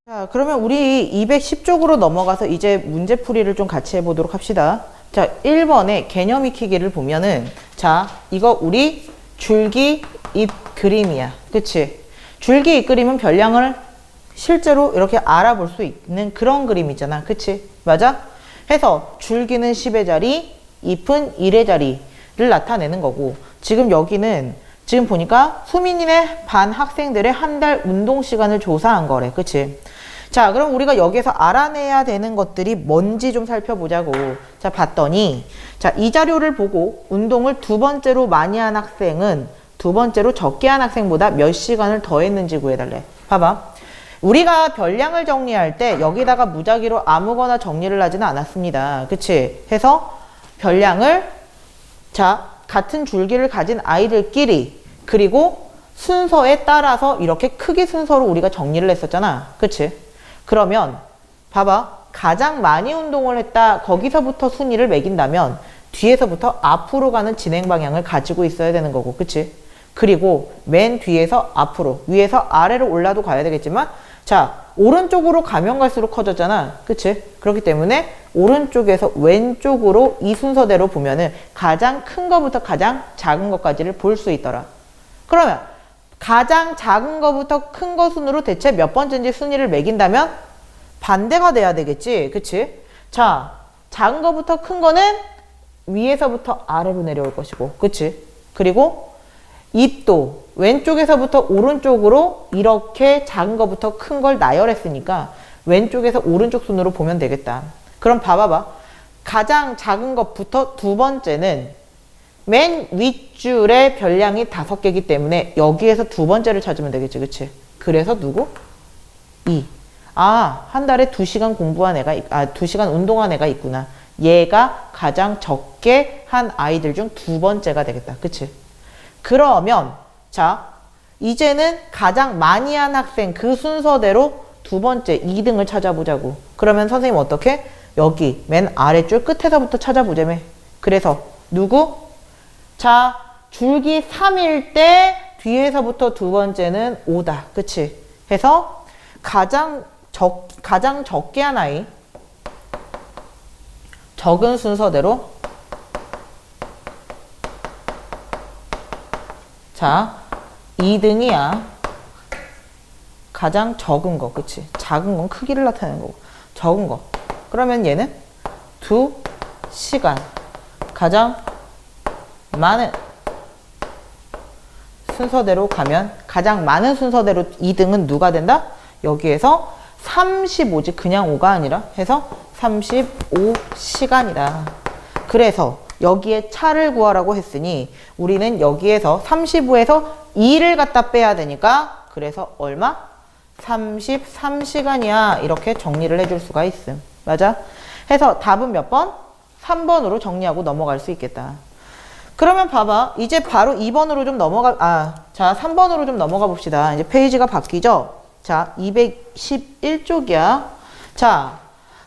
자, 그러면 우리 210쪽으로 넘어가서 이제 문제풀이를 좀 같이 해보도록 합시다. 자, 1번의 개념 익히기를 보면은, 자, 이거 우리 줄기 잎 그림이야. 그치? 줄기 잎 그림은 별량을 실제로 이렇게 알아볼 수 있는 그런 그림이잖아. 그치? 맞아? 해서 줄기는 10의 자리, 잎은 1의 자리를 나타내는 거고, 지금 여기는 지금 보니까 수민이네 반 학생들의 한 달 운동 시간을 조사한 거래. 그치? 자, 그럼 우리가 여기에서 알아내야 되는 것들이 뭔지 좀 살펴보자고. 자, 봤더니, 자, 이 자료를 보고 운동을 두 번째로 많이 한 학생은 두 번째로 적게 한 학생보다 몇 시간을 더 했는지 구해달래. 봐봐. 우리가 별량을 정리할 때 여기다가 무작위로 아무거나 정리를 하지는 않았습니다. 그치? 해서 별량을, 자, 같은 줄기를 가진 아이들끼리, 그리고 순서에 따라서 이렇게 크기 순서로 우리가 정리를 했었잖아. 그치? 그러면 봐봐. 가장 많이 운동을 했다. 거기서부터 순위를 매긴다면 뒤에서부터 앞으로 가는 진행 방향을 가지고 있어야 되는 거고. 그치? 그리고 맨 뒤에서 앞으로, 위에서 아래로 올라도 가야 되겠지만, 자, 오른쪽으로 가면 갈수록 커졌잖아. 그치? 그렇기 때문에 오른쪽에서 왼쪽으로 이 순서대로 보면은 가장 큰 거부터 가장 작은 것까지를 볼 수 있더라. 그러면 가장 작은 거부터 큰 거 순으로 대체 몇 번째인지 순위를 매긴다면 반대가 돼야 되겠지. 그치? 자, 작은 거부터 큰 거는 위에서부터 아래로 내려올 것이고. 그치? 그리고 잎도 왼쪽에서부터 오른쪽으로 이렇게 작은 거부터 큰 걸 나열했으니까 왼쪽에서 오른쪽 순으로 보면 되겠다. 그럼 봐봐봐. 가장 작은 것부터 두 번째는 맨 윗줄에 별량이 5개이기 때문에 여기에서 두 번째를 찾으면 되겠지. 그치? 그래서 누구? 2. 아, 한 달에 2시간 공부한 애가, 2시간 운동한 애가 있구나. 얘가 가장 적게 한 아이들 중 두 번째가 되겠다. 그치? 그러면, 자, 이제는 가장 많이 한 학생 그 순서대로 두 번째 2등을 찾아보자고. 그러면 선생님 어떻게? 여기 맨 아래줄 끝에서부터 찾아보자며. 그래서 누구? 자, 줄기 3일 때 뒤에서부터 두 번째는 5다. 그치? 해서 가장 적게 한 아이, 적은 순서대로, 자, 2등이야. 가장 적은 거. 그치? 작은 건 크기를 나타내는 거고. 적은 거. 그러면 얘는 2시간. 가장 많은 순서대로 가면 가장 많은 순서대로 2등은 누가 된다? 여기에서 35지. 그냥 5가 아니라 해서 35시간이다. 그래서 여기에 차를 구하라고 했으니 우리는 여기에서 35에서 2를 갖다 빼야 되니까 그래서 얼마? 33시간이야. 이렇게 정리를 해줄 수가 있음. 맞아? 해서 답은 몇 번? 3번으로 정리하고 넘어갈 수 있겠다. 그러면 봐봐. 이제 바로 2번으로 좀 자, 3번으로 좀 넘어가 봅시다. 이제 페이지가 바뀌죠? 자, 211쪽이야. 자,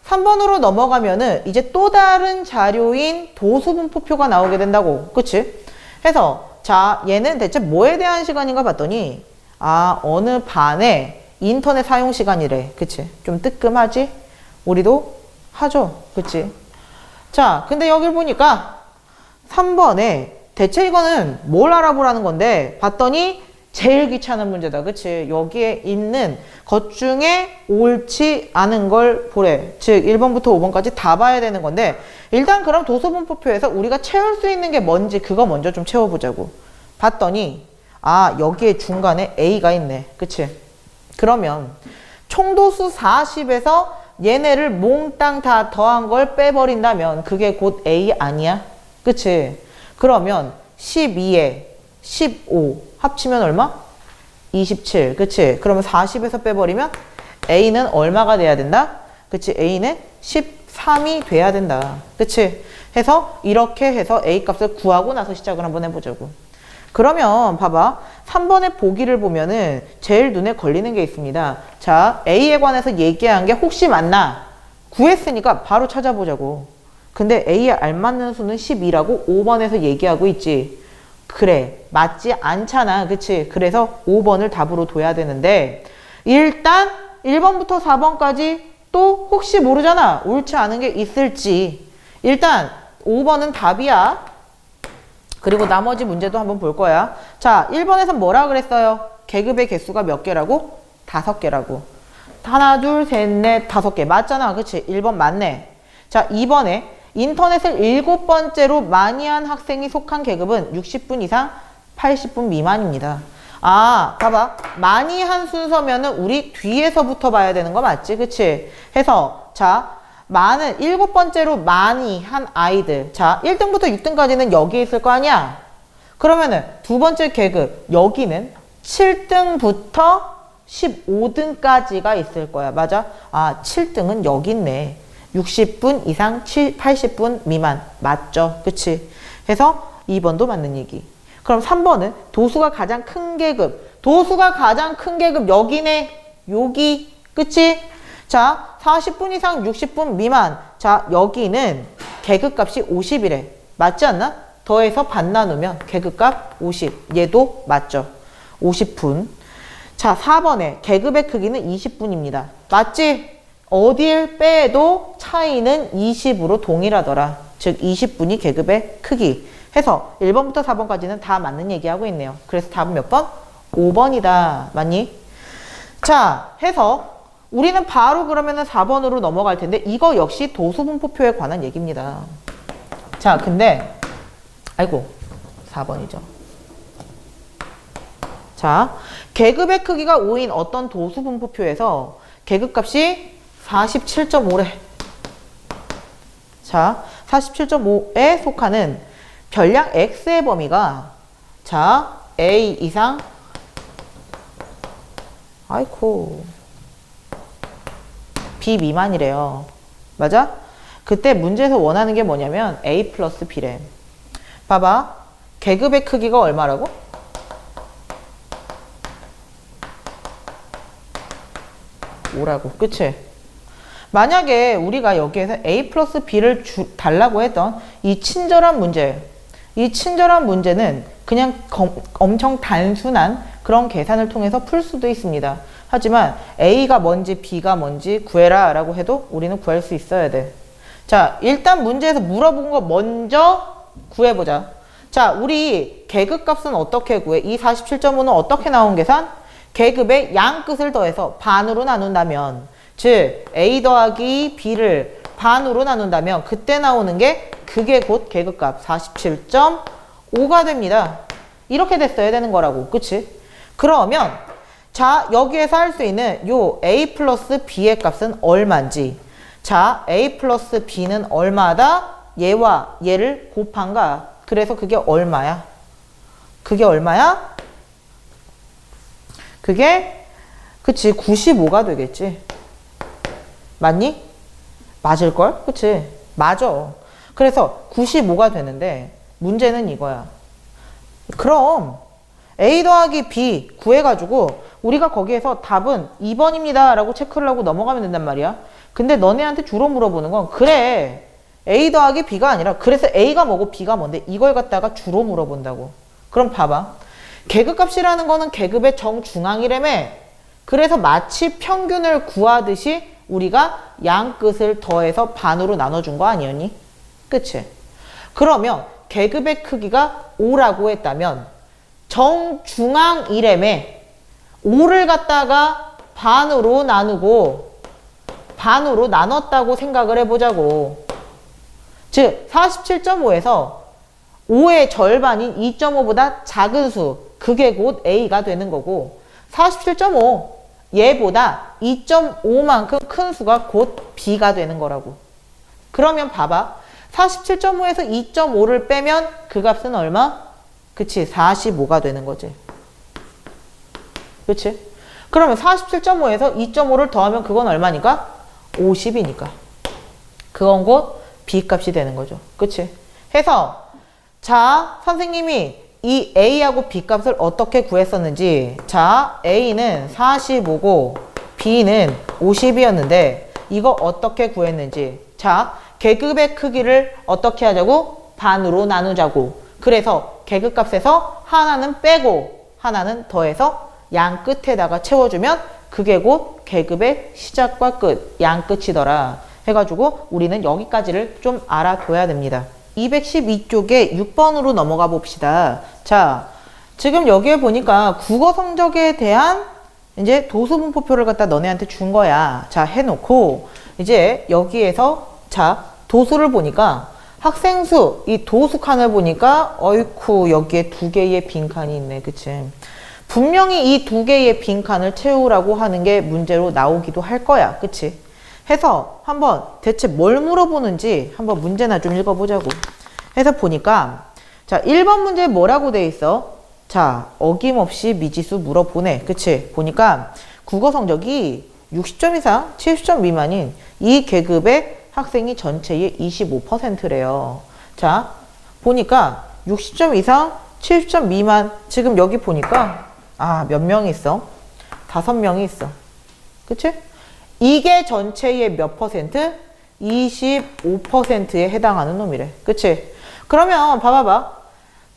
3번으로 넘어가면은 이제 또 다른 자료인 도수분포표가 나오게 된다고. 그치? 해서, 자, 얘는 대체 뭐에 대한 시간인가 봤더니, 아, 어느 반에 인터넷 사용 시간이래. 그치? 좀 뜨끔하지? 우리도 하죠. 그치? 자, 근데 여기 보니까 3번에 대체 이거는 뭘 알아보라는 건데 봤더니 제일 귀찮은 문제다. 그치? 여기에 있는 것 중에 옳지 않은 걸 보래. 즉 1번부터 5번까지 다 봐야 되는 건데 일단 그럼 도수분포표에서 우리가 채울 수 있는 게 뭔지 그거 먼저 좀 채워보자고. 봤더니 아, 여기에 중간에 A가 있네. 그치? 그러면 총도수 40에서 얘네를 몽땅 다 더한 걸 빼버린다면 그게 곧 A 아니야? 그치? 그러면 12에 15 합치면 얼마? 27. 그치? 그러면 40에서 빼버리면 A는 얼마가 돼야 된다? 그치? A는 13이 돼야 된다. 그치? 해서 이렇게 해서 A 값을 구하고 나서 시작을 한번 해보자고. 그러면 봐봐. 3번의 보기를 보면은 제일 눈에 걸리는 게 있습니다. 자, A에 관해서 얘기한 게 혹시 맞나? 구했으니까 바로 찾아보자고. 근데 A에 알맞는 수는 12라고 5번에서 얘기하고 있지. 그래, 맞지 않잖아. 그치? 그래서 5번을 답으로 둬야 되는데 일단 1번부터 4번까지 또 혹시 모르잖아. 옳지 않은 게 있을지. 일단 5번은 답이야. 그리고 나머지 문제도 한번 볼 거야. 자, 1번에서 뭐라 그랬어요? 계급의 개수가 몇 개라고? 5개라고. 하나, 둘, 셋, 넷, 5개. 맞잖아. 그치? 1번 맞네. 자, 2번에 인터넷을 7번째로 많이 한 학생이 속한 계급은 60분 이상 80분 미만입니다. 아, 봐봐. 많이 한 순서면은 우리 뒤에서부터 봐야 되는 거 맞지? 그치? 해서, 자, 많은, 7번째로 많이 한 아이들. 자, 1등부터 6등까지는 여기 있을 거 아니야? 그러면은 두 번째 계급, 여기는 7등부터 15등까지가 있을 거야. 맞아? 아, 7등은 여기 있네. 60분 이상 80분 미만. 맞죠? 그치? 해서 2번도 맞는 얘기. 그럼 3번은 도수가 가장 큰 계급. 도수가 가장 큰 계급 여기네. 여기. 그치? 자, 40분 이상 60분 미만. 자, 여기는 계급값이 50이래. 맞지 않나? 더해서 반 나누면 계급값 50. 얘도 맞죠? 50분. 자, 4번에 계급의 크기는 20분입니다. 맞지? 어딜 빼도 차이는 20으로 동일하더라. 즉 20분이 계급의 크기. 해서 1번부터 4번까지는 다 맞는 얘기하고 있네요. 그래서 답은 몇 번? 5번이다. 맞니? 자, 해서 우리는 바로 그러면은 4번으로 넘어갈 텐데 이거 역시 도수분포표에 관한 얘기입니다. 자, 근데 아이고 4번이죠. 자, 계급의 크기가 5인 어떤 도수분포표에서 계급값이 47.5래. 자, 47.5에 속하는 별량 X의 범위가 자, A 이상 아이고 B 미만이래요. 맞아? 그때 문제에서 원하는 게 뭐냐면 A 플러스 B래. 봐봐. 계급의 크기가 얼마라고? 오라고. 그치? 만약에 우리가 여기에서 A 플러스 B를 달라고 했던 이 친절한 문제는 그냥 엄청 단순한 그런 계산을 통해서 풀 수도 있습니다. 하지만 A가 뭔지 B가 뭔지 구해라 라고 해도 우리는 구할 수 있어야 돼. 자, 일단 문제에서 물어본 거 먼저 구해보자. 자, 우리 계급값은 어떻게 구해? 이 47.5는 어떻게 나온 계산? 계급의 양 끝을 더해서 반으로 나눈다면, 즉 A 더하기 B를 반으로 나눈다면 그때 나오는 게 그게 곧 계급값 47.5가 됩니다. 이렇게 됐어야 되는 거라고. 그치? 그러면 자, 여기에서 할 수 있는 요 A 플러스 B의 값은 얼마인지. 자, A 플러스 B는 얼마다? 얘와 얘를 곱한가? 그래서 그게 얼마야? 그게 얼마야? 그게 그치 95가 되겠지. 맞니? 맞을걸? 그치? 맞아. 그래서 95가 되는데 문제는 이거야. 그럼 A 더하기 B 구해가지고 우리가 거기에서 답은 2번입니다 라고 체크를 하고 넘어가면 된단 말이야. 근데 너네한테 주로 물어보는 건 그래 A 더하기 B가 아니라 그래서 A가 뭐고 B가 뭔데 이걸 갖다가 주로 물어본다고. 그럼 봐봐. 계급값이라는 거는 계급의 정중앙이라며. 그래서 마치 평균을 구하듯이 우리가 양 끝을 더해서 반으로 나눠준 거 아니었니? 그치? 그러면 계급의 크기가 5라고 했다면 정중앙이라며 5를 갖다가 반으로 나누고 반으로 나눴다고 생각을 해보자고. 즉 47.5에서 5의 절반인 2.5보다 작은 수, 그게 곧 A가 되는 거고 47.5 얘보다 2.5만큼 큰 수가 곧 B가 되는 거라고. 그러면 봐봐. 47.5에서 2.5를 빼면 그 값은 얼마? 그치, 45가 되는 거지. 그치? 그러면 47.5에서 2.5를 더하면 그건 얼마니까? 50이니까. 그건 곧 B값이 되는 거죠. 그치? 해서 자, 선생님이 이 A하고 B값을 어떻게 구했었는지. 자, A는 45고 B는 50이었는데 이거 어떻게 구했는지. 자, 계급의 크기를 어떻게 하자고? 반으로 나누자고. 그래서 계급값에서 하나는 빼고 하나는 더해서 양 끝에다가 채워주면 그게 곧 계급의 시작과 끝, 양 끝이더라. 해가지고 우리는 여기까지를 좀 알아둬야 됩니다. 212쪽에 6번으로 넘어가 봅시다. 자, 지금 여기에 보니까 국어 성적에 대한 이제 도수분포표를 갖다 너네한테 준 거야. 자, 해놓고 이제 여기에서 자, 도수를 보니까 학생 수, 이 도수 칸을 보니까 어이쿠 여기에 2개의 빈칸이 있네. 그치? 분명히 이 2개의 빈칸을 채우라고 하는 게 문제로 나오기도 할 거야. 그치? 해서 한번 대체 뭘 물어보는지 한번 문제나 좀 읽어보자고. 해서 보니까 자, 1번 문제에 뭐라고 돼 있어? 자, 어김없이 미지수 물어보네. 그치? 보니까 국어 성적이 60점 이상, 70점 미만인 이 계급의 학생이 전체의 25%래요. 자, 보니까 60점 이상, 70점 미만. 지금 여기 보니까 몇 명이 있어? 5명이 있어. 그치? 이게 전체의 몇 퍼센트? 25%에 해당하는 놈이래. 그치? 그러면 봐봐봐.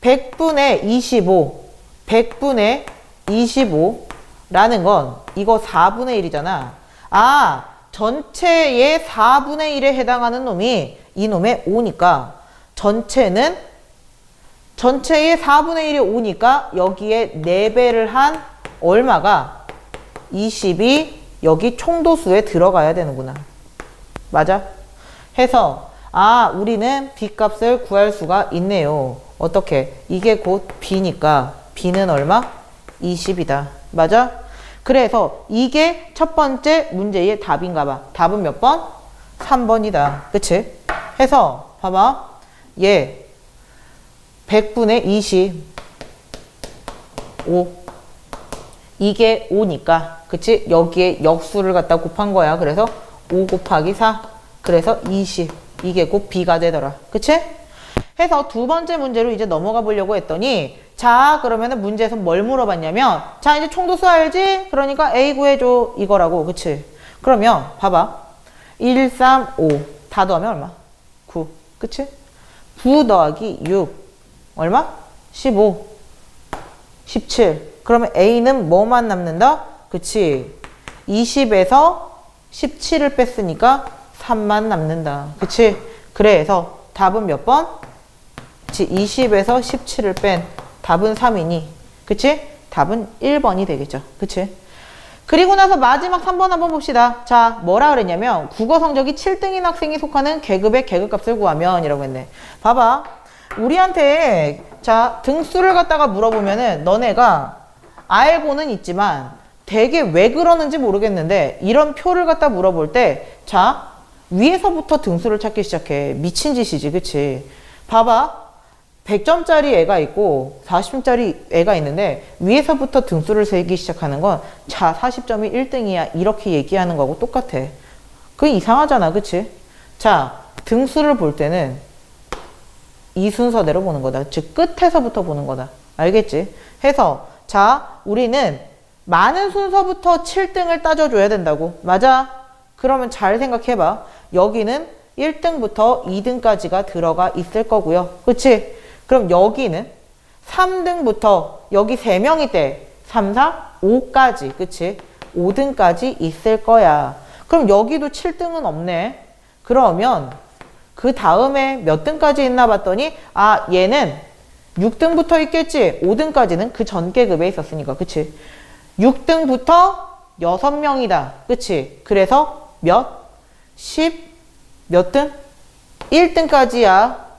100분의 25, 100분의 25라는 건 이거 4분의 1이잖아. 전체의 4분의 1에 해당하는 놈이 이놈의 5니까 전체의 4분의 1이 5니까 여기에 4배를 한 얼마가 20이 여기 총도수에 들어가야 되는구나. 맞아? 해서 우리는 B값을 구할 수가 있네요. 어떻게? 이게 곧 B니까 B는 얼마? 20이다. 맞아? 그래서 이게 첫 번째 문제의 답인가 봐. 답은 몇 번? 3번이다. 그치? 해서 봐봐. 얘 100분의 25 이게 5니까 그치? 여기에 역수를 갖다 곱한 거야. 그래서 5 곱하기 4 그래서 20 이게 곧 B가 되더라. 그치? 해서 두 번째 문제로 이제 넘어가 보려고 했더니 자, 그러면은 문제에서 뭘 물어봤냐면 자, 이제 총도수 알지? 그러니까 A 구해줘 이거라고. 그치? 그러면 봐봐. 1, 3, 5 다 더하면 얼마? 9. 그치? 9 더하기 6 얼마? 15 17 그러면 A는 뭐만 남는다? 그치? 20에서 17을 뺐으니까 3만 남는다. 그치? 그래서 답은 몇 번? 그치? 20에서 17을 뺀 답은 3이니 그치? 답은 1번이 되겠죠. 그치? 그리고 나서 마지막 3번 한번 봅시다. 자, 뭐라 그랬냐면 국어 성적이 7등인 학생이 속하는 계급의 계급값을 구하면 이라고 했네. 봐봐. 우리한테 자, 등수를 갖다가 물어보면은 너네가 알고는 있지만 되게 왜 그러는지 모르겠는데 이런 표를 갖다 물어볼 때 자, 위에서부터 등수를 찾기 시작해. 미친 짓이지. 그치? 봐봐. 100점짜리 애가 있고 40점짜리 애가 있는데 위에서부터 등수를 세기 시작하는 건 자, 40점이 1등이야 이렇게 얘기하는 거하고 똑같아. 그게 이상하잖아. 그치? 자, 등수를 볼 때는 이 순서대로 보는 거다. 즉 끝에서부터 보는 거다. 알겠지? 해서 자, 우리는 많은 순서부터 7등을 따져줘야 된다고. 맞아? 그러면 잘 생각해봐. 여기는 1등부터 2등까지가 들어가 있을 거고요. 그치? 그럼 여기는 3등부터 여기 3명이 때 3, 4, 5까지 그치? 5등까지 있을 거야. 그럼 여기도 7등은 없네. 그러면 그 다음에 몇 등까지 있나 봤더니 얘는 6등부터 있겠지. 5등까지는 그 전 계급에 있었으니까. 그치? 6등부터 6명이다. 그치? 그래서 몇? 10 몇 등? 1등까지야.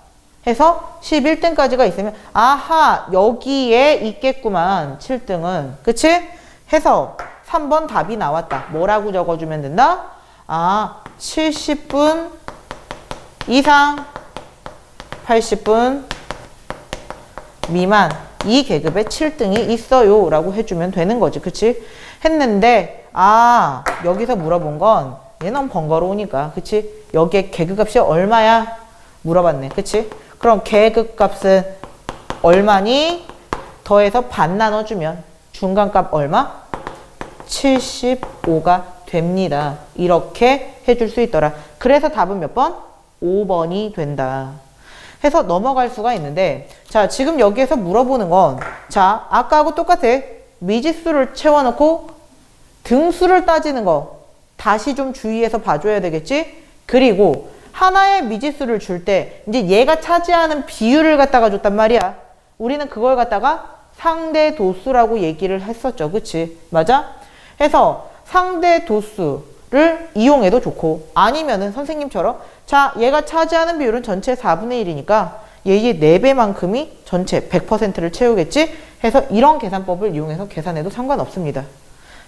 해서 11등까지가 있으면 아하 여기에 있겠구만 7등은. 그치? 해서 3번 답이 나왔다. 뭐라고 적어주면 된다? 70분 이상 80분 미만 이 계급에 7등이 있어요 라고 해주면 되는 거지. 그치? 했는데 여기서 물어본 건 얘 너무 번거로우니까 그치? 여기에 계급값이 얼마야? 물어봤네. 그치? 그럼 계급값은 얼마니? 더해서 반 나눠주면 중간값 얼마? 75가 됩니다. 이렇게 해줄 수 있더라. 그래서 답은 몇 번? 5번이 된다. 해서 넘어갈 수가 있는데, 자, 지금 여기에서 물어보는 건, 자, 아까하고 똑같아. 미지수를 채워놓고 등수를 따지는 거 다시 좀 주의해서 봐줘야 되겠지? 그리고 하나의 미지수를 줄 때 이제 얘가 차지하는 비율을 갖다가 줬단 말이야. 우리는 그걸 갖다가 상대 도수라고 얘기를 했었죠. 그치? 맞아? 해서 상대 도수를 이용해도 좋고, 아니면은 선생님처럼 자, 얘가 차지하는 비율은 전체 4분의 1이니까 얘의 4배만큼이 전체 100%를 채우겠지? 해서 이런 계산법을 이용해서 계산해도 상관없습니다.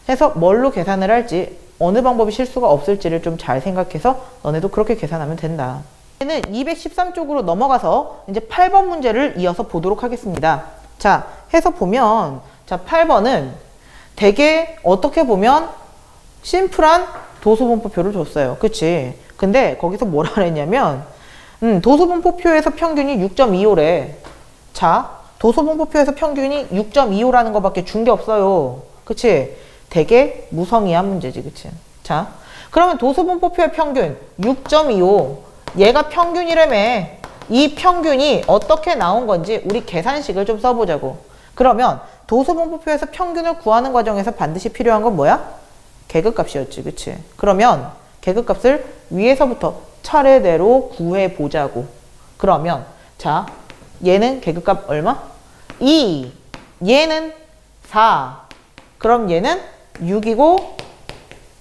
해서 뭘로 계산을 할지, 어느 방법이 실수가 없을지를 좀 잘 생각해서 너네도 그렇게 계산하면 된다. 이제는 213쪽으로 넘어가서 이제 8번 문제를 이어서 보도록 하겠습니다. 자, 해서 보면, 자, 8번은 되게 어떻게 보면 심플한 도수분포표를 줬어요. 그치? 근데 거기서 뭐라 그랬냐면, 도수분포표에서 평균이 6.25래. 자, 도수분포표에서 평균이 6.25라는 것밖에 준 게 없어요. 그치? 되게 무성의한 문제지. 그치? 자, 그러면 도수분포표의 평균 6.25. 얘가 평균이라며. 이 평균이 어떻게 나온 건지 우리 계산식을 좀 써보자고. 그러면 도수분포표에서 평균을 구하는 과정에서 반드시 필요한 건 뭐야? 계급값이었지. 그치? 그러면 계급값을 위에서부터 차례대로 구해보자고. 그러면 자, 얘는 계급값 얼마? 2. 얘는 4. 그럼 얘는 6이고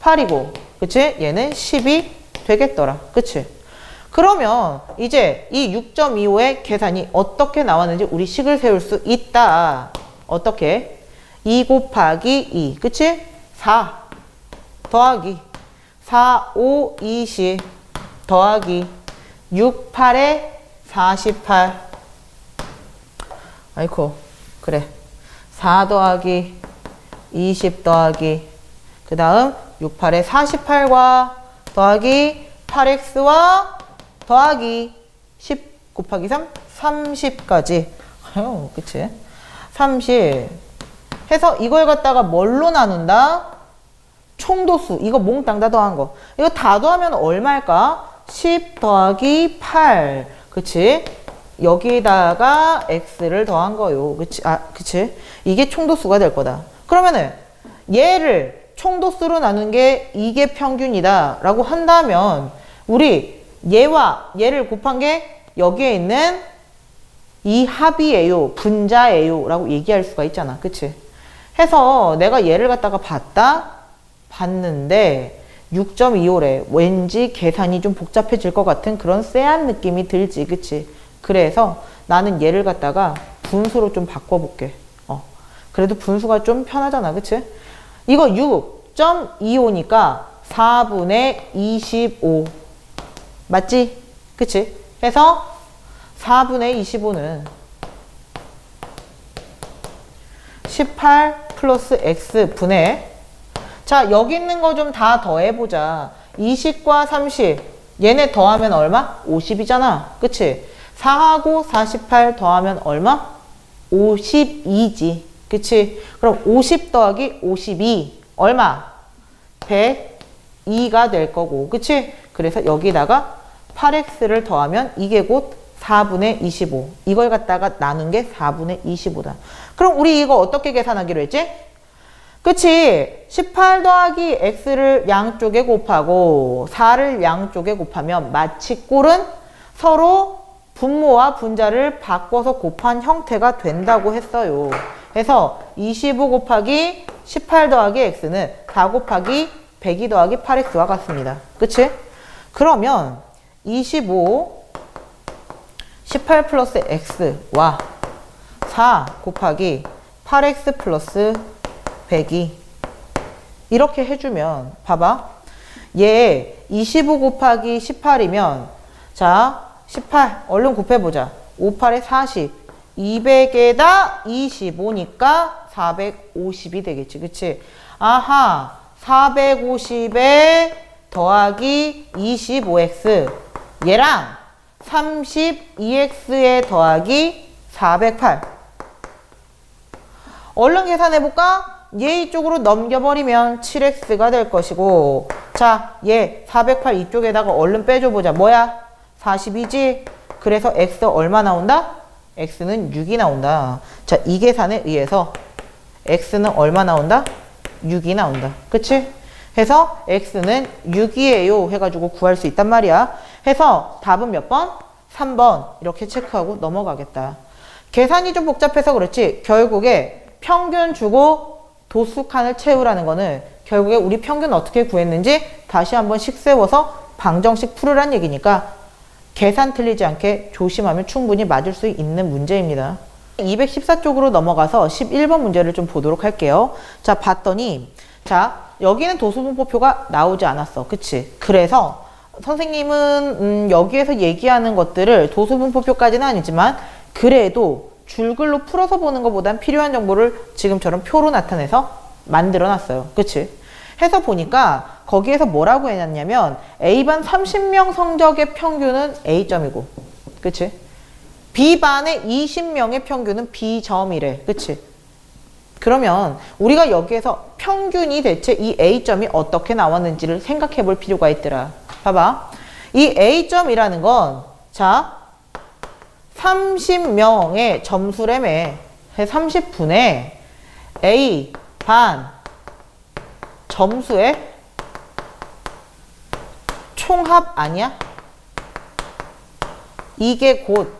8이고, 그치? 얘는 10이 되겠더라. 그치? 그러면 이제 이 6.25의 계산이 어떻게 나왔는지 우리 식을 세울 수 있다. 어떻게? 2 곱하기 2. 그치? 4 더하기 4, 5, 20 더하기 6, 8에 48. 아이고, 그래. 4 더하기 20 더하기 그 다음 6, 8에 48과 더하기 8x와 더하기 10 곱하기 3, 30까지. 아유, 그치? 30 해서 이걸 갖다가 뭘로 나눈다? 총도수. 이거 몽땅 다 더한 거. 이거 다 더하면 얼마일까? 10 더하기 8. 그치? 여기다가 x를 더한 거요. 그치? 아, 그치? 이게 총도수가 될 거다. 그러면은 얘를 총도수로 나눈 게 이게 평균이다 라고 한다면 우리 얘와 얘를 곱한 게 여기에 있는 이 합이에요, 분자예요 라고 얘기할 수가 있잖아. 그치? 해서 내가 얘를 갖다가 봤는데 6.25래. 왠지 계산이 좀 복잡해질 것 같은 그런 쎄한 느낌이 들지. 그치? 그래서 나는 얘를 갖다가 분수로 좀 바꿔볼게. 그래도 분수가 좀 편하잖아. 그치? 이거 6.25니까 4분의 25. 맞지? 그치? 해서 4분의 25는 18 플러스 x 분의, 자, 여기 있는 거 좀 다 더해보자. 20과 30. 얘네 더하면 얼마? 50이잖아. 그치? 4하고 48 더하면 얼마? 52지. 그치? 그럼 50 더하기 52 얼마? 102가 될 거고. 그치? 그래서 여기다가 8x를 더하면 이게 곧 4분의 25. 이걸 갖다가 나눈 게 4분의 25다. 그럼 우리 이거 어떻게 계산하기로 했지? 그치? 18 더하기 x를 양쪽에 곱하고 4를 양쪽에 곱하면 마치 꼴은 서로 분모와 분자를 바꿔서 곱한 형태가 된다고 했어요. 그래서 25 곱하기 18 더하기 x는 4 곱하기 102 더하기 8x와 같습니다. 그치? 그러면 25 18 플러스 x와 4 곱하기 8x 플러스 102 이렇게 해주면 봐봐. 얘 25 곱하기 18이면 자 18 얼른 곱해보자. 5, 8에 40 200에다 25니까 450이 되겠지. 그치? 아하, 450에 더하기 25x 얘랑 32x에 더하기 408 얼른 계산해볼까? 얘 이쪽으로 넘겨버리면 7x가 될 것이고, 자, 얘 408 이쪽에다가 얼른 빼줘보자. 뭐야? 42지. 그래서 x 얼마 나온다? x는 6이 나온다. 자, 이 계산에 의해서 x는 얼마 나온다? 6이 나온다. 그치? 해서 x는 6이에요 해가지고 구할 수 있단 말이야. 해서 답은 몇 번? 3번 이렇게 체크하고 넘어가겠다. 계산이 좀 복잡해서 그렇지 결국에 평균 주고 도수 칸을 채우라는 거는 결국에 우리 평균 어떻게 구했는지 다시 한번 식 세워서 방정식 풀으란 얘기니까 계산 틀리지 않게 조심하면 충분히 맞을 수 있는 문제입니다. 214쪽으로 넘어가서 11번 문제를 좀 보도록 할게요. 자, 봤더니 자, 여기는 도수분포표가 나오지 않았어. 그치? 그래서 선생님은 여기에서 얘기하는 것들을 도수분포표까지는 아니지만 그래도 줄글로 풀어서 보는 것보단 필요한 정보를 지금처럼 표로 나타내서 만들어 놨어요. 그치? 해서 보니까 거기에서 뭐라고 해놨냐면 A반 30명 성적의 평균은 A점이고 그치? B반의 20명의 평균은 B점이래. 그치? 그러면 우리가 여기에서 평균이 대체 이 A점이 어떻게 나왔는지를 생각해 볼 필요가 있더라. 봐봐. 이 A점이라는 건 자 30명의 점수래매 30분의 A 반 점수의 총합 아니야? 이게 곧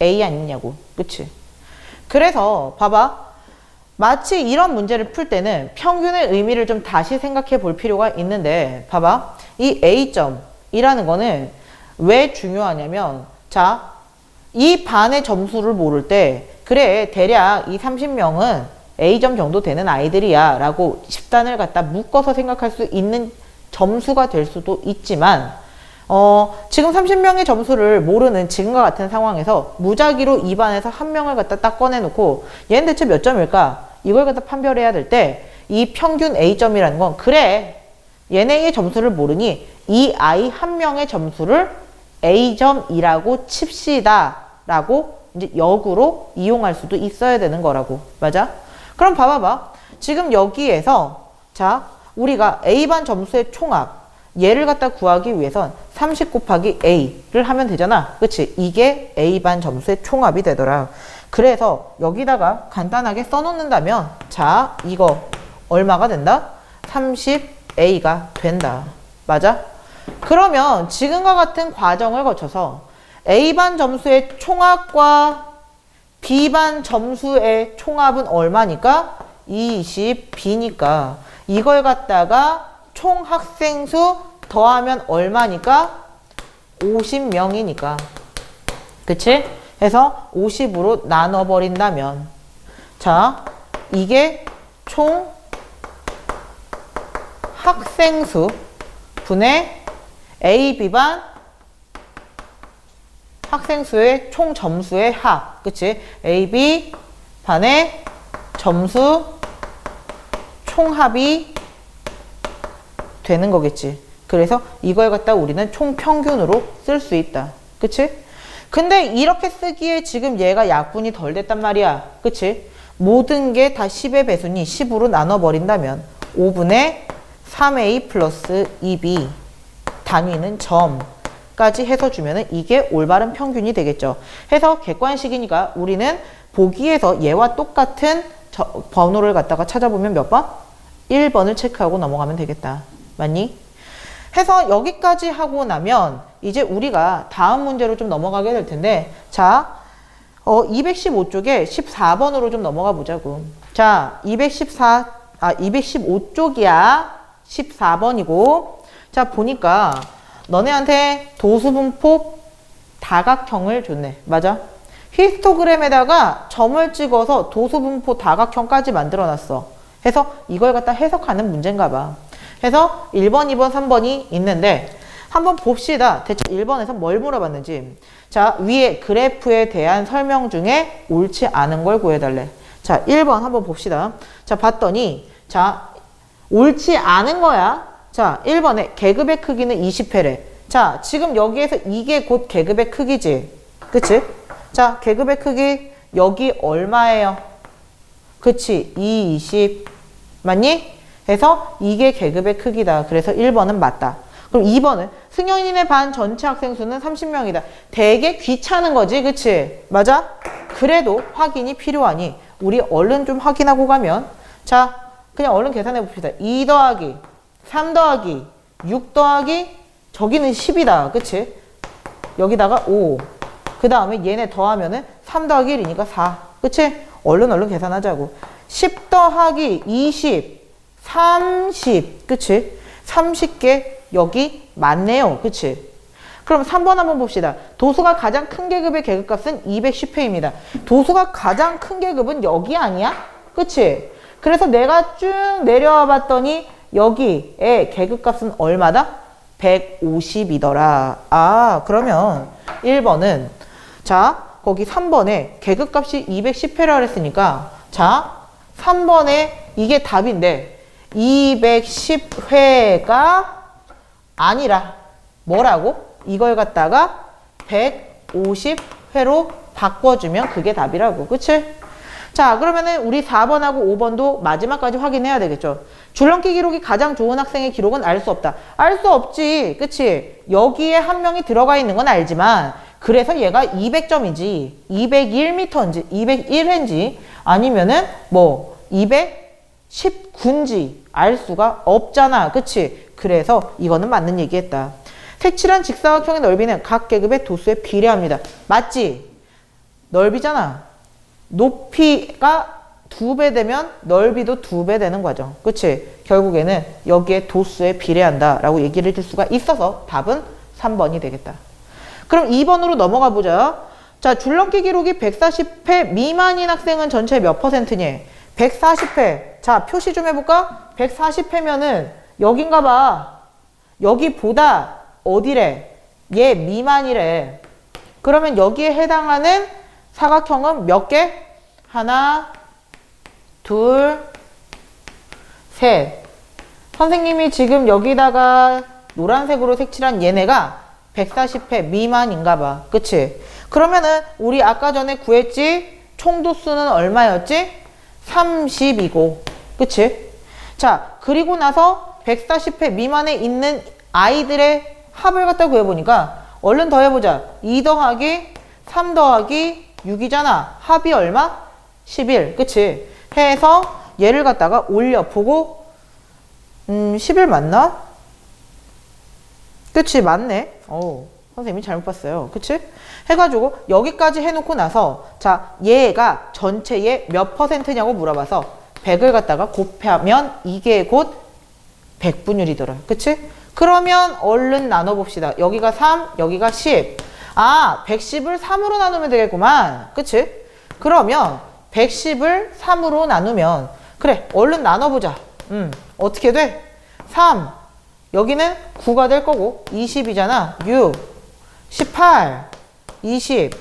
A 아니냐고. 그치? 그래서 봐봐. 마치 이런 문제를 풀 때는 평균의 의미를 좀 다시 생각해 볼 필요가 있는데 봐봐. 이 A점이라는 거는 왜 중요하냐면 자, 이 반의 점수를 모를 때 그래 대략 이 30명은 A점 정도 되는 아이들이야 라고 집단을 갖다 묶어서 생각할 수 있는 점수가 될 수도 있지만 지금 30명의 점수를 모르는 지금과 같은 상황에서 무작위로 2반에서 한 명을 갖다 딱 꺼내놓고 얘는 대체 몇 점일까? 이걸 갖다 판별해야 될 때 이 평균 A점이라는 건 그래 얘네의 점수를 모르니 이 아이 한 명의 점수를 A점이라고 칩시다 라고 이제 역으로 이용할 수도 있어야 되는 거라고. 맞아? 그럼 봐봐봐. 지금 여기에서 자 우리가 A반 점수의 총합 얘를 갖다 구하기 위해선 30 곱하기 A를 하면 되잖아. 그치? 이게 A반 점수의 총합이 되더라. 그래서 여기다가 간단하게 써놓는다면 자 이거 얼마가 된다? 30A가 된다. 맞아? 그러면 지금과 같은 과정을 거쳐서 A반 점수의 총합과 B반 점수의 총합은 얼마니까? 20B니까 이걸 갖다가 총 학생수 더하면 얼마니까? 50명이니까. 그치? 해서 50으로 나눠버린다면 자 이게 총 학생수 분의 A, B반 학생수의 총 점수의 합. 그치? A, B 반의 점수 총합이 되는 거겠지. 그래서 이걸 갖다 우리는 총평균으로 쓸 수 있다. 그치? 근데 이렇게 쓰기에 지금 얘가 약분이 덜 됐단 말이야. 그치? 모든 게 다 10의 배수니 10으로 나눠버린다면 5분의 3A 플러스 2B 단위는 점까지 해서 주면은 이게 올바른 평균이 되겠죠. 해서 객관식이니까 우리는 보기에서 얘와 똑같은 번호를 갖다가 찾아보면 몇 번? 1번을 체크하고 넘어가면 되겠다. 맞니? 해서 여기까지 하고 나면 이제 우리가 다음 문제로 좀 넘어가게 될 텐데 자 215쪽에 14번으로 좀 넘어가 보자고. 자 215쪽이야 14번이고 자 보니까 너네한테 도수분포 다각형을 줬네. 맞아? 히스토그램에다가 점을 찍어서 도수분포 다각형까지 만들어놨어. 해서 이걸 갖다 해석하는 문제인가 봐. 해서 1번, 2번, 3번이 있는데 한번 봅시다. 대체 1번에서 뭘 물어봤는지. 자, 위에 그래프에 대한 설명 중에 옳지 않은 걸 구해달래. 자, 1번 한번 봅시다. 자, 봤더니 자, 옳지 않은 거야. 자, 1번에 계급의 크기는 20회래. 자, 지금 여기에서 이게 곧 계급의 크기지. 그치? 자, 계급의 크기 여기 얼마예요? 그치? 20. 맞니? 해서 이게 계급의 크기다. 그래서 1번은 맞다. 그럼 2번은 승현이네 반 전체 학생 수는 30명이다. 되게 귀찮은 거지, 그치? 맞아? 그래도 확인이 필요하니 우리 얼른 좀 확인하고 가면, 자, 그냥 얼른 계산해 봅시다. 2 더하기 3 더하기 6 더하기 저기는 10이다. 그치? 여기다가 5. 그 다음에 얘네 더하면은 3 더하기 1이니까 4. 그치? 얼른 계산하자고. 10 더하기 20, 30. 그치? 30개 여기 맞네요. 그치? 그럼 3번 한번 봅시다. 도수가 가장 큰 계급의 계급값은 210회입니다. 도수가 가장 큰 계급은 여기 아니야? 그치? 그래서 내가 쭉 내려와 봤더니 여기에 계급값은 얼마다? 150이더라. 아, 그러면 1번은, 자, 거기 3번에 계급값이 210회라 그랬으니까, 자, 3번에 이게 답인데 210회가 아니라 뭐라고? 이걸 갖다가 150회로 바꿔주면 그게 답이라고. 그치? 자, 그러면은 우리 4번하고 5번도 마지막까지 확인해야 되겠죠. 줄넘기 기록이 가장 좋은 학생의 기록은 알 수 없다. 알 수 없지. 그치? 여기에 한 명이 들어가 있는 건 알지만, 그래서 얘가 200점이지, 201m인지, 201회인지, 아니면은 뭐 219인지 알 수가 없잖아. 그치? 그래서 이거는 맞는 얘기했다. 색칠한 직사각형의 넓이는 각 계급의 도수에 비례합니다. 맞지? 넓이잖아. 높이가 2배 되면 넓이도 2배 되는 과정. 그치? 결국에는 여기에 도수에 비례한다 라고 얘기를 해줄 수가 있어서 답은 3번이 되겠다. 그럼 2번으로 넘어가 보자. 자, 줄넘기 기록이 140회 미만인 학생은 전체 몇 %니? 140회. 자, 표시 좀 해볼까? 140회면은 여긴가 봐. 여기보다 어디래? 얘 미만이래. 그러면 여기에 해당하는 사각형은 몇 개? 하나, 둘, 셋. 선생님이 지금 여기다가 노란색으로 색칠한 얘네가 140회 미만인가 봐. 그치? 그러면은 우리 아까 전에 구했지? 총 도수는 얼마였지? 30이고. 그치? 자, 그리고 나서 140회 미만에 있는 아이들의 합을 갖다 구해보니까 얼른 더해보자. 2 더하기 3 더하기 6이잖아. 합이 얼마? 11. 그치? 해서 얘를 갖다가 올려보고 11 맞나? 그치? 맞네. 선생님이 잘못 봤어요. 그치? 해가지고 여기까지 해놓고 나서, 자, 얘가 전체의 몇 %냐고 물어봐서 100을 갖다가 곱하면 이게 곧 100분율이더라. 그치? 그러면 얼른 나눠봅시다. 여기가 3, 여기가 10. 아, 110을 3으로 나누면 되겠구만. 그치? 그러면 110을 3으로 나누면, 그래, 얼른 나눠보자. 어떻게 돼? 3. 여기는 9가 될 거고, 20이잖아. 6, 18, 20.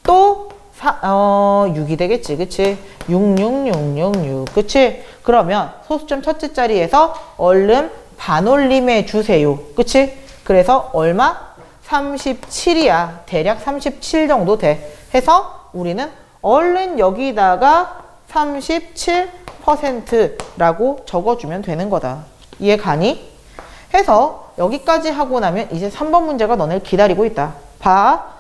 또 6이 되겠지. 그치? 6, 6, 6, 6, 6. 그치? 그러면 소수점 첫째 자리에서 얼른 반올림해 주세요. 그치? 그래서 얼마? 37이야. 대략 37 정도 돼. 해서 우리는 얼른 여기다가 37%라고 적어주면 되는 거다. 이해 가니? 해서 여기까지 하고 나면 이제 3번 문제가 너네를 기다리고 있다. 봐.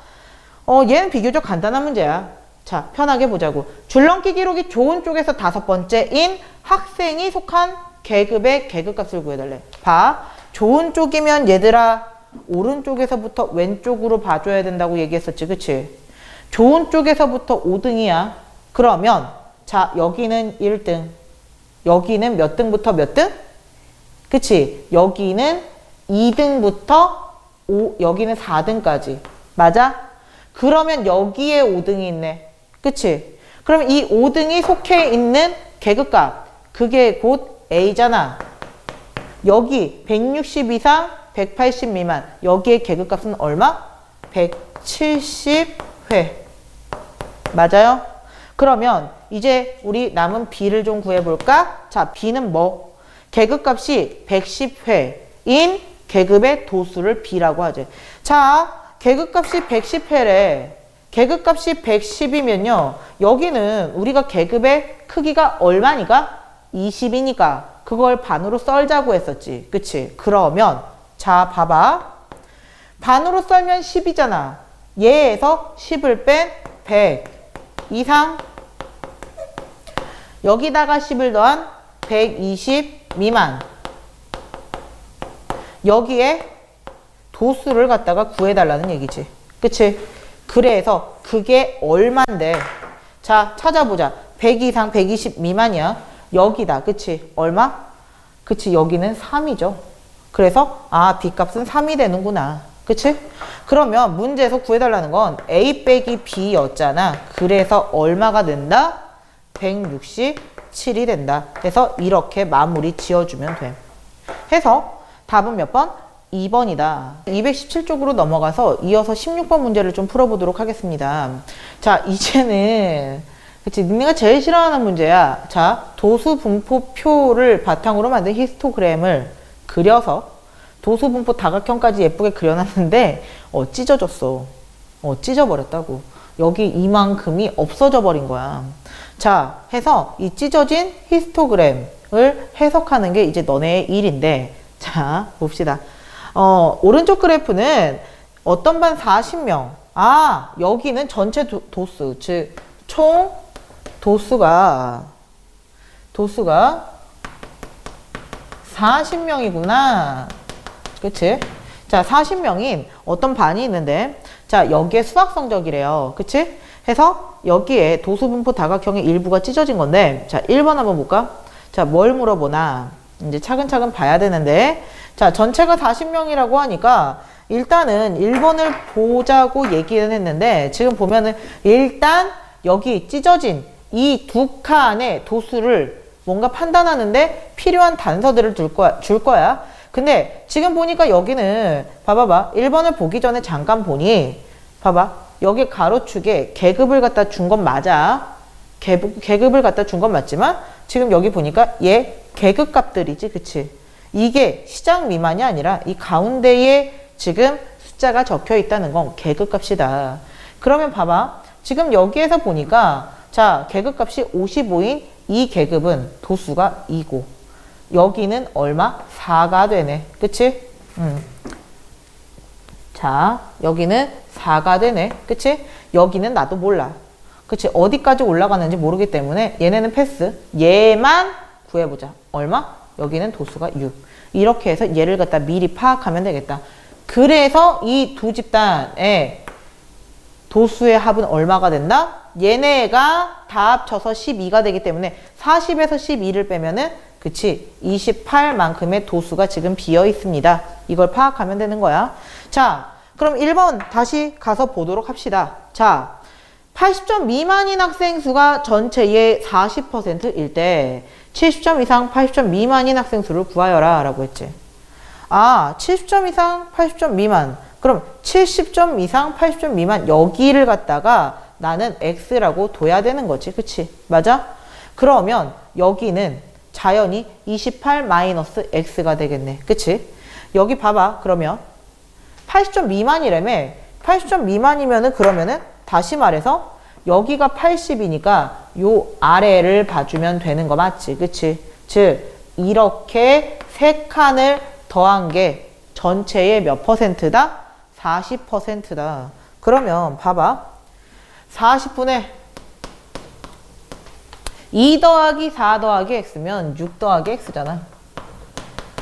얘는 비교적 간단한 문제야. 자, 편하게 보자고. 줄넘기 기록이 좋은 쪽에서 5번째인 학생이 속한 계급의 계급값을 구해달래. 봐. 좋은 쪽이면 얘들아 오른쪽에서부터 왼쪽으로 봐줘야 된다고 얘기했었지. 그치? 좋은 쪽에서부터 5등이야. 그러면 자, 여기는 1등. 여기는 몇 등부터 몇 등? 그치? 여기는 2등부터 여기는 4등까지. 맞아? 그러면 여기에 5등이 있네. 그치? 그럼 이 5등이 속해 있는 계급값, 그게 곧 A잖아. 여기 160 이상 180 미만, 여기에 계급값은 얼마? 170회. 맞아요? 그러면 이제 우리 남은 B를 좀 구해볼까? 자, B는 뭐? 계급값이 110회인 계급의 도수를 B라고 하지. 자, 계급값이 110회래. 계급값이 110이면요. 여기는 우리가 계급의 크기가 얼마니까? 20이니까 그걸 반으로 썰자고 했었지. 그치? 그러면 자, 봐봐. 반으로 썰면 10이잖아. 얘에서 10을 뺀 100 이상, 여기다가 10을 더한 120 미만. 여기에 도수를 갖다가 구해달라는 얘기지. 그치? 그래서 그게 얼만데. 자, 찾아보자. 100 이상 120 미만이야. 여기다. 그치? 얼마? 그치? 여기는 3이죠. 그래서 아, B값은 3이 되는구나. 그치? 그러면 문제에서 구해달라는 건 A 빼기 B였잖아. 그래서 얼마가 된다? 167이 된다. 그래서 이렇게 마무리 지어주면 돼. 해서 답은 몇 번? 2번이다. 217쪽으로 넘어가서 이어서 16번 문제를 좀 풀어보도록 하겠습니다. 자, 이제는 그치, 니네가 제일 싫어하는 문제야. 자, 도수분포표를 바탕으로 만든 히스토그램을 그려서 도수분포 다각형까지 예쁘게 그려놨는데 찢어졌어. 찢어버렸다고. 여기 이만큼이 없어져 버린 거야. 자, 해서 이 찢어진 히스토그램을 해석하는 게 이제 너네의 일인데, 자, 봅시다. 오른쪽 그래프는 어떤 반 40명. 아, 여기는 전체 도수, 즉, 총 도수가 40명이구나. 그치? 자, 40명인 어떤 반이 있는데, 자, 여기에 수학 성적이래요. 그치? 해서 여기에 도수분포 다각형의 일부가 찢어진 건데, 자, 1번 한번 볼까? 자, 뭘 물어보나? 이제 차근차근 봐야 되는데, 자, 전체가 40명이라고 하니까 일단은 1번을 보자고 얘기는 했는데, 지금 보면은 일단 여기 찢어진 이 두 칸의 도수를 뭔가 판단하는데 필요한 단서들을 줄 거야. 근데 지금 보니까 여기는 봐봐봐. 1번을 보기 전에 잠깐 보니 봐봐. 여기 가로축에 계급을 갖다 준 건 맞아. 계급을 갖다 준 건 맞지만 지금 여기 보니까 얘 계급값들이지. 그치? 이게 시장 미만이 아니라 이 가운데에 지금 숫자가 적혀 있다는 건 계급값이다. 그러면 봐봐. 지금 여기에서 보니까 자, 계급값이 55인 이 계급은 도수가 2고 여기는 얼마? 4가 되네. 그치? 자, 여기는 4가 되네. 그치? 여기는 나도 몰라. 그치? 어디까지 올라가는지 모르기 때문에 얘네는 패스. 얘만 구해보자. 얼마? 여기는 도수가 6. 이렇게 해서 얘를 갖다 미리 파악하면 되겠다. 그래서 이 두 집단의 도수의 합은 얼마가 된다? 얘네가 다 합쳐서 12가 되기 때문에 40에서 12를 빼면은 그치? 28만큼의 도수가 지금 비어 있습니다. 이걸 파악하면 되는 거야. 자, 그럼 1번 다시 가서 보도록 합시다. 자, 80점 미만인 학생 수가 전체의 40%일 때 70점 이상 80점 미만인 학생 수를 구하여라 라고 했지. 아, 70점 이상 80점 미만. 그럼 70점 이상 80점 미만 여기를 갖다가 나는 X라고 둬야 되는 거지. 그치? 맞아? 그러면 여기는 자연히 28-X가 되겠네. 그치? 여기 봐봐. 그러면 80점 미만이라며. 80점 미만이면은 그러면은 다시 말해서 여기가 80이니까 요 아래를 봐주면 되는 거 맞지? 그치? 즉 이렇게 세 칸을 더한 게 전체의 몇 %다? 40%다. 그러면 봐봐. 40분의 2 더하기 4 더하기 X면 6 더하기 X잖아.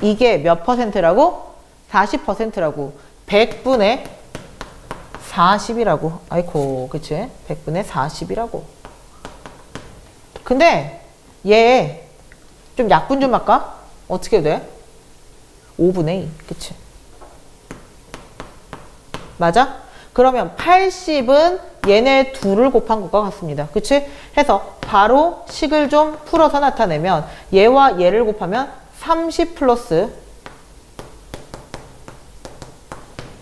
이게 몇 %라고? 40%라고. 100분의 40이라고. 아이고, 그치? 100분의 40이라고. 근데 얘 좀 약분 좀 할까? 어떻게 돼? 5분의 2. 그치? 맞아? 그러면 80은 얘네 둘을 곱한 것과 같습니다. 그치? 해서 바로 식을 좀 풀어서 나타내면 얘와 얘를 곱하면 30 플러스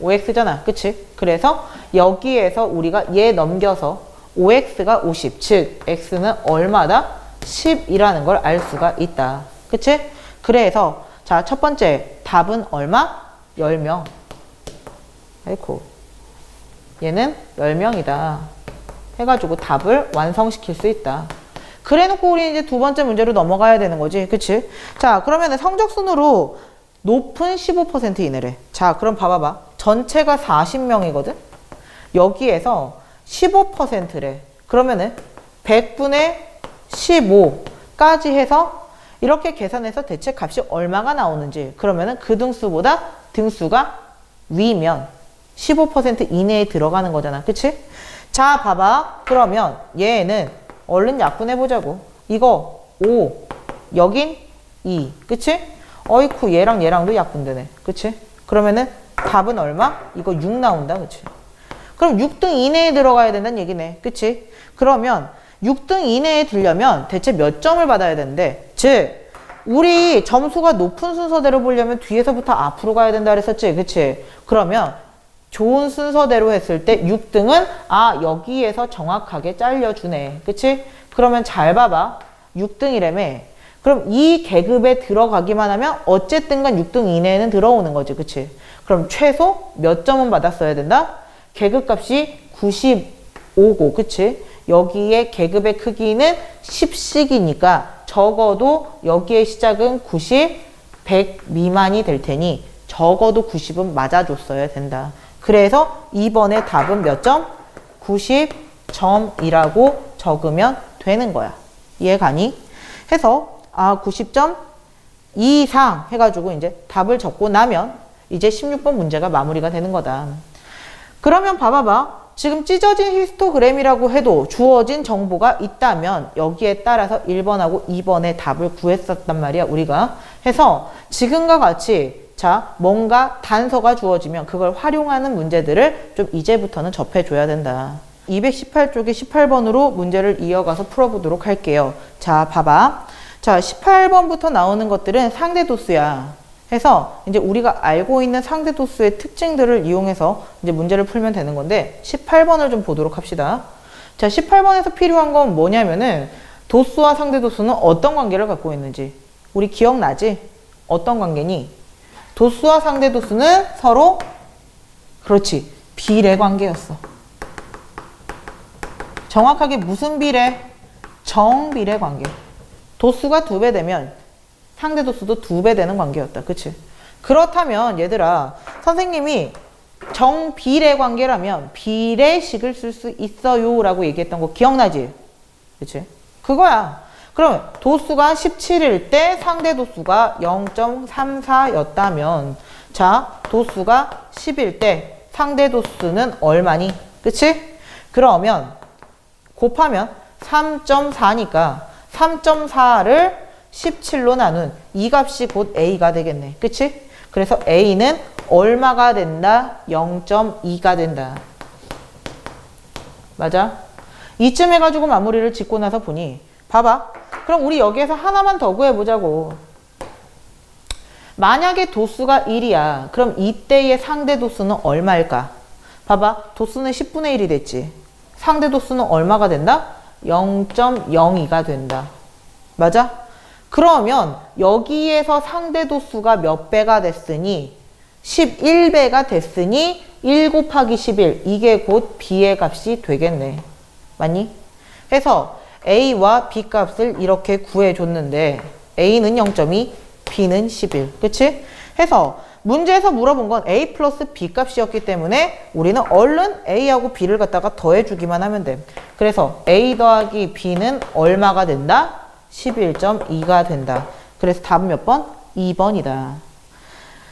5x잖아. 그치? 그래서 여기에서 우리가 얘 넘겨서 5x가 50, 즉 x는 얼마다? 10이라는 걸 알 수가 있다. 그치? 그래서 자, 첫 번째 답은 얼마? 10명. 아이고. 얘는 10명이다. 해가지고 답을 완성시킬 수 있다. 그래 놓고 우리 이제 두 번째 문제로 넘어가야 되는 거지. 그치? 자, 그러면 성적순으로 높은 15% 이내래. 자, 그럼 봐봐봐. 전체가 40명이거든? 여기에서 15%래. 그러면은 100분의 15까지 해서 이렇게 계산해서 대체 값이 얼마가 나오는지. 그러면은 그 등수보다 등수가 위면 15% 이내에 들어가는 거잖아. 그치? 자, 봐봐. 그러면 얘는 얼른 약분해보자고. 이거 5, 여긴 2. 그치? 어이쿠, 얘랑 얘랑도 약분되네. 그치? 그러면은 답은 얼마? 이거 6 나온다. 그치? 그럼 6등 이내에 들어가야 된다는 얘기네. 그치? 그러면 6등 이내에 들려면 대체 몇 점을 받아야 되는데, 즉 우리 점수가 높은 순서대로 보려면 뒤에서부터 앞으로 가야 된다 그랬었지. 그치? 그러면 좋은 순서대로 했을 때 6등은 여기에서 정확하게 잘려주네. 그치? 그러면 잘 봐봐. 6등이라며. 그럼 이 계급에 들어가기만 하면 어쨌든 간 6등 이내에는 들어오는 거지. 그치? 그럼 최소 몇 점은 받았어야 된다? 계급값이 95고, 그치? 여기에 계급의 크기는 10씩이니까 적어도 여기에 시작은 90, 100 미만이 될 테니 적어도 90은 맞아줬어야 된다. 그래서 2번의 답은 몇 점? 90점이라고 적으면 되는 거야. 이해가니? 해서 90점 이상 해가지고 이제 답을 적고 나면 이제 16번 문제가 마무리가 되는 거다. 그러면 봐봐봐. 지금 찢어진 히스토그램이라고 해도 주어진 정보가 있다면 여기에 따라서 1번하고 2번의 답을 구했었단 말이야, 우리가. 해서 지금과 같이 자, 뭔가 단서가 주어지면 그걸 활용하는 문제들을 좀 이제부터는 접해줘야 된다. 218쪽에 18번으로 문제를 이어가서 풀어보도록 할게요. 자, 봐봐. 자, 18번부터 나오는 것들은 상대 도수야. 해서 이제 우리가 알고 있는 상대 도수의 특징들을 이용해서 이제 문제를 풀면 되는 건데 18번을 좀 보도록 합시다. 자, 18번에서 필요한 건 뭐냐면은 도수와 상대 도수는 어떤 관계를 갖고 있는지 우리 기억나지? 어떤 관계니? 도수와 상대 도수는 서로 그렇지, 비례 관계였어. 정확하게 무슨 비례? 정비례 관계. 도수가 2배 되면 상대 도수도 2배 되는 관계였다. 그치? 그렇다면 얘들아, 선생님이 정비례 관계라면 비례식을 쓸 수 있어요 라고 얘기했던 거 기억나지? 그치? 그거야. 그럼 도수가 17일 때 상대 도수가 0.34였다면 자, 도수가 10일 때 상대 도수는 얼마니? 그치? 그러면 곱하면 3.4니까 3.4를 17로 나눈 이 값이 곧 A가 되겠네. 그치? 그래서 A는 얼마가 된다? 0.2가 된다. 맞아? 이쯤 해가지고 마무리를 짓고 나서 보니 봐봐. 그럼 우리 여기에서 하나만 더 구해보자고. 만약에 도수가 1이야. 그럼 이때의 상대 도수는 얼마일까? 봐봐. 도수는 10분의 1이 됐지. 상대 도수는 얼마가 된다? 0.02가 된다. 맞아? 그러면 여기에서 상대 도수가 몇 배가 됐으니 11배가 됐으니 1 곱하기 11 이게 곧 B의 값이 되겠네. 맞니? 해서 A와 B 값을 이렇게 구해줬는데 A는 0.2, B는 11. 그치? 해서 문제에서 물어본 건 A 플러스 B 값이었기 때문에 우리는 얼른 A하고 B를 갖다가 더해주기만 하면 돼. 그래서 A 더하기 B는 얼마가 된다? 11.2가 된다. 그래서 답은 몇 번? 2번이다.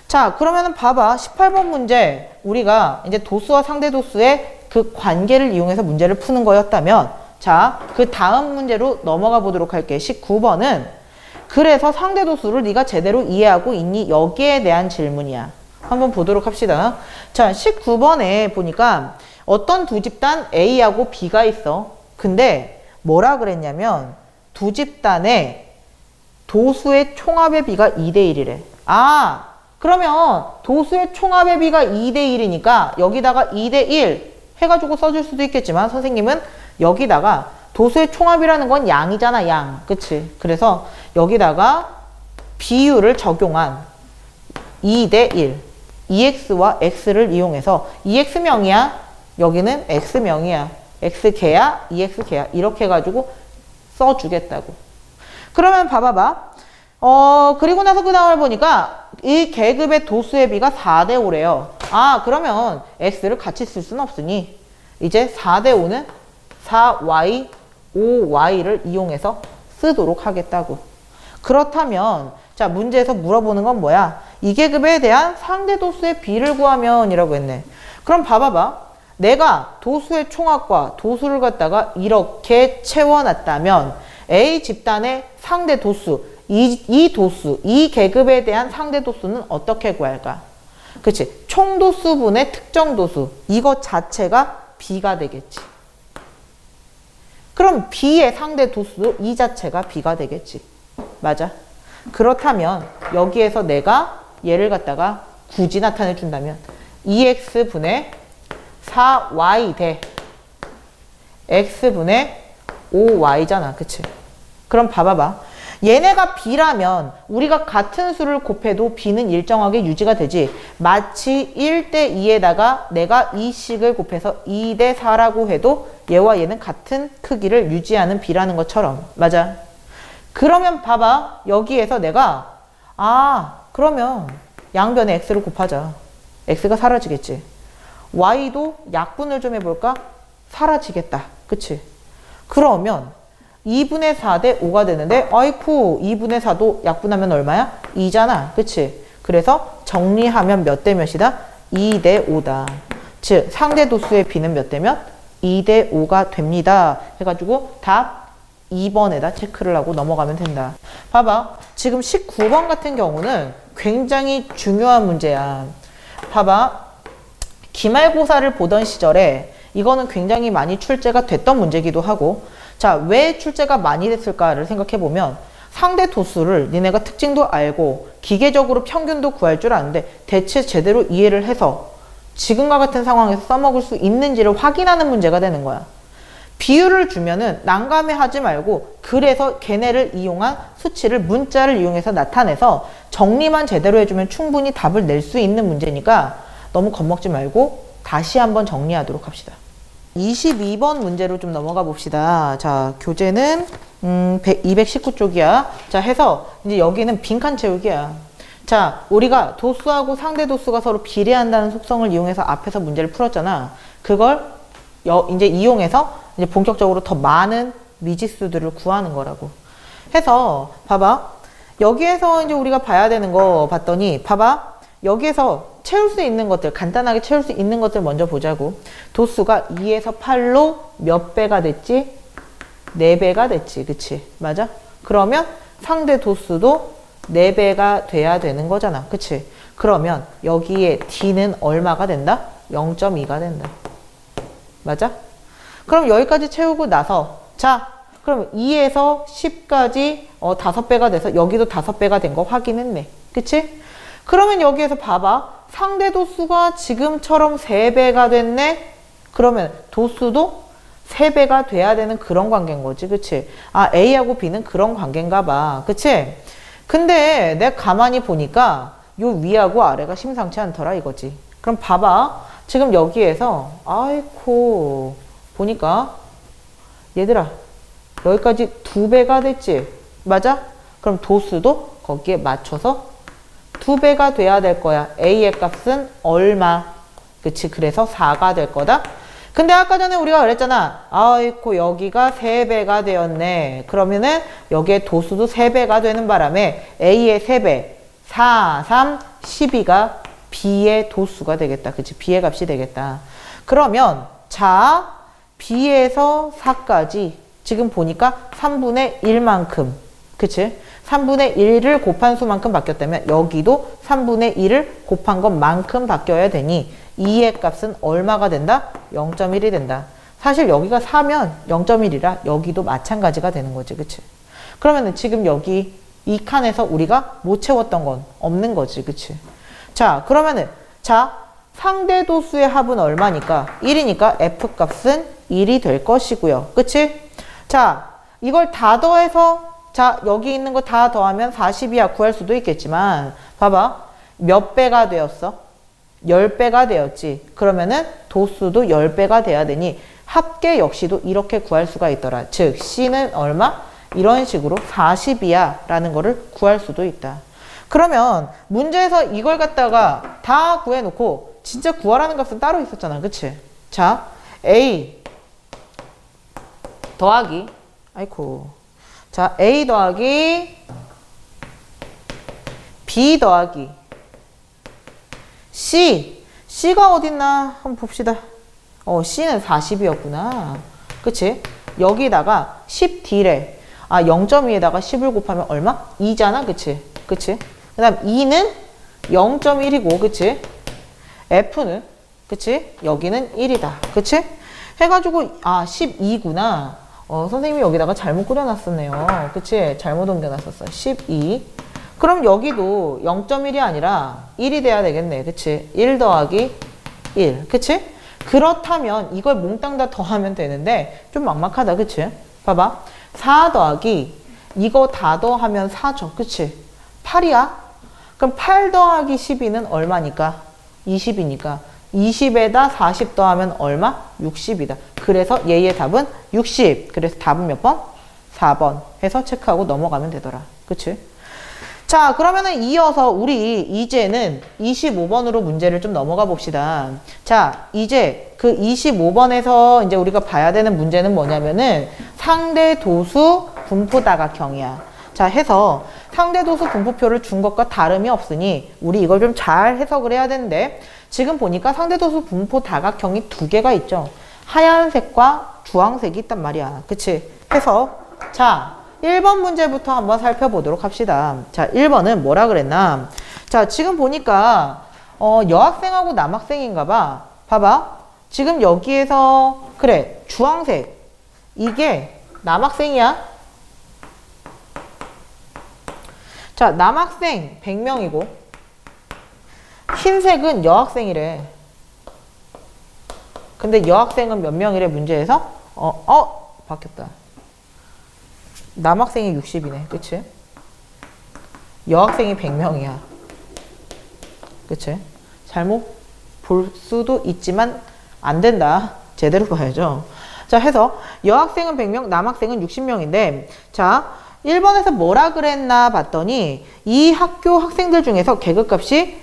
자, 그러면은 봐봐. 18번 문제 우리가 이제 도수와 상대 도수의 그 관계를 이용해서 문제를 푸는 거였다면 자, 그 다음 문제로 넘어가 보도록 할게. 19번은 그래서 상대 도수를 네가 제대로 이해하고 있니? 여기에 대한 질문이야. 한번 보도록 합시다. 자, 19번에 보니까 어떤 두 집단 A하고 B가 있어. 근데 뭐라 그랬냐면 두 집단의 도수의 총합의 비가 2대1이래. 아, 그러면 도수의 총합의 비가 2대1이니까 여기다가 2대1 해가지고 써줄 수도 있겠지만 선생님은 여기다가 도수의 총합이라는 건 양이잖아, 양. 그치? 그래서 여기다가 비율을 적용한 2대1 EX와 X를 이용해서 EX명이야. 여기는 X명이야. X개야, EX개야. 이렇게 해가지고 써주겠다고. 그러면 봐봐봐. 그리고 나서 그 다음을 보니까 이 계급의 도수의 비가 4대 5래요. 아, 그러면 x를 같이 쓸 수는 없으니 이제 4대 5는 4y, 5y를 이용해서 쓰도록 하겠다고. 그렇다면 자, 문제에서 물어보는 건 뭐야? 이 계급에 대한 상대 도수의 비를 구하면 이라고 했네. 그럼 봐봐봐. 내가 도수의 총합과 도수를 갖다가 이렇게 채워놨다면 A 집단의 상대 도수, 이 도수, 이 계급에 대한 상대 도수는 어떻게 구할까? 그치? 총도수분의 특정 도수, 이거 자체가 B가 되겠지. 그럼 B의 상대 도수도 이 자체가 B가 되겠지. 맞아? 그렇다면 여기에서 내가 얘를 갖다가 굳이 나타내 준다면 2x분의 4y 대 x분의 5y잖아. 그치? 그럼 봐봐봐. 얘네가 b라면 우리가 같은 수를 곱해도 b는 일정하게 유지가 되지. 마치 1대 2에다가 내가 이 식을 곱해서 2대 4라고 해도 얘와 얘는 같은 크기를 유지하는 b라는 것처럼. 맞아? 그러면 봐봐. 여기에서 내가 그러면 양변에 x를 곱하자. x가 사라지겠지. y도 약분을 좀 해볼까? 사라지겠다. 그치? 그러면 2분의 4 대 5가 되는데 아이쿠 2분의 4도 약분하면 얼마야? 2잖아. 그치? 그래서 정리하면 몇 대 몇이다? 2 대 5다. 즉 상대 도수의 b는 몇 대 몇? 2 대 5가 됩니다. 해가지고 답 2번에다 체크를 하고 넘어가면 된다. 봐봐. 지금 19번 같은 경우는 굉장히 중요한 문제야. 봐봐. 기말고사를 보던 시절에 이거는 굉장히 많이 출제가 됐던 문제기도 하고, 자, 왜 출제가 많이 됐을까를 생각해보면 상대 도수를 니네가 특징도 알고 기계적으로 평균도 구할 줄 아는데 대체 제대로 이해를 해서 지금과 같은 상황에서 써먹을 수 있는지를 확인하는 문제가 되는 거야. 비율을 주면은 난감해하지 말고 그래서 걔네를 이용한 수치를 문자를 이용해서 나타내서 정리만 제대로 해주면 충분히 답을 낼 수 있는 문제니까 너무 겁먹지 말고 다시 한번 정리하도록 합시다. 22번 문제로 좀 넘어가 봅시다. 자, 교재는 219쪽이야. 자, 해서 이제 여기는 빈칸 채우기야. 자, 우리가 도수하고 상대 도수가 서로 비례한다는 속성을 이용해서 앞에서 문제를 풀었잖아. 그걸 이제 이용해서 이제 본격적으로 더 많은 미지수들을 구하는 거라고. 해서 봐봐. 여기에서 이제 우리가 봐야 되는 거 봤더니 봐봐. 여기에서 채울 수 있는 것들, 간단하게 채울 수 있는 것들 먼저 보자고. 도수가 2에서 8로 몇 배가 됐지? 4배가 됐지. 그치? 맞아? 그러면 상대 도수도 4배가 돼야 되는 거잖아. 그치? 그러면 여기에 D는 얼마가 된다? 0.2가 된다. 맞아? 그럼 여기까지 채우고 나서 자, 그럼 2에서 10까지 5배가 돼서 여기도 5배가 된 거 확인했네. 그치? 그러면 여기에서 봐봐. 상대 도수가 지금처럼 3배가 됐네? 그러면 도수도 3배가 돼야 되는 그런 관계인 거지. 그치? 아, A하고 B는 그런 관계인가 봐. 그치? 근데 내가 가만히 보니까 요 위하고 아래가 심상치 않더라 이거지. 그럼 봐봐. 지금 여기에서 아이코 보니까 얘들아 여기까지 2배가 됐지. 맞아? 그럼 도수도 거기에 맞춰서 2배가 돼야 될 거야. A의 값은 얼마? 그치? 그래서 4가 될 거다. 근데 아까 전에 우리가 그랬잖아. 아이고 여기가 3배가 되었네. 그러면은 여기에 도수도 3배가 되는 바람에 A의 3배 4, 3, 12가 B의 도수가 되겠다. 그치? B의 값이 되겠다. 그러면 자 B에서 4까지 지금 보니까 3분의 1만큼 그치? 3분의 1을 곱한 수만큼 바뀌었다면 여기도 3분의 1을 곱한 것만큼 바뀌어야 되니 2의 값은 얼마가 된다? 0.1이 된다. 사실 여기가 4면 0.1이라 여기도 마찬가지가 되는 거지. 그치? 그러면은 지금 여기 이 칸에서 우리가 못 채웠던 건 없는 거지. 그치? 자, 그러면은 자, 상대 도수의 합은 얼마니까? 1이니까 F 값은 1이 될 것이고요. 그치? 자, 이걸 다 더해서 자, 여기 있는 거 다 더하면 40이야 구할 수도 있겠지만 봐봐. 몇 배가 되었어? 10배가 되었지. 그러면은 도수도 10배가 돼야 되니 합계 역시도 이렇게 구할 수가 있더라. 즉 C는 얼마? 이런 식으로 40이야 라는 거를 구할 수도 있다. 그러면 문제에서 이걸 갖다가 다 구해놓고 진짜 구하라는 값은 따로 있었잖아. 그치? 자, A 더하기 아이고 자 A 더하기 B 더하기 C가 어딨나 한번 봅시다. C는 40이었구나. 그치? 여기다가 10D래. 0.2에다가 10을 곱하면 얼마? 2잖아. 그치? 그치? 그 다음 2는 0.1이고, 그치? F는, 그치? 여기는 1이다. 그치? 해가지고, 12구나. 선생님이 여기다가 잘못 그려놨었네요. 그치? 잘못 옮겨놨었어. 12. 그럼 여기도 0.1이 아니라 1이 돼야 되겠네. 그치? 1 더하기 1. 그치? 그렇다면 이걸 몽땅 다 더하면 되는데 좀 막막하다. 그치? 봐봐. 4 더하기 이거 다 더하면 4죠. 그치? 8이야? 그럼 8 더하기 12는 얼마니까? 20이니까 20에다 40 더하면 얼마? 60이다. 그래서 얘의 답은 60. 그래서 답은 몇 번? 4번 해서 체크하고 넘어가면 되더라. 그치? 자, 그러면은 이어서 우리 이제는 25번으로 문제를 좀 넘어가 봅시다. 자, 이제 그 25번에서 이제 우리가 봐야 되는 문제는 뭐냐면은 상대 도수 분포 다각형이야. 자, 해서 상대 도수 분포표를 준 것과 다름이 없으니 우리 이걸 좀 잘 해석을 해야 되는데 지금 보니까 상대 도수 분포 다각형이 두 개가 있죠. 하얀색과 주황색이 있단 말이야. 그치? 해서 자, 1번 문제부터 한번 살펴보도록 합시다. 자, 1번은 뭐라 그랬나? 자, 지금 보니까 여학생하고 남학생인가 봐. 봐봐. 지금 여기에서 그래, 주황색. 이게 남학생이야. 자, 남학생 100명이고 흰색은 여학생이래. 근데 여학생은 몇 명이래 문제에서? 바뀌었다. 남학생이 60이네. 그치? 여학생이 100명이야. 그치? 잘못 볼 수도 있지만 안 된다. 제대로 봐야죠. 자, 해서 여학생은 100명, 남학생은 60명인데 자, 1번에서 뭐라 그랬나 봤더니 이 학교 학생들 중에서 계급값이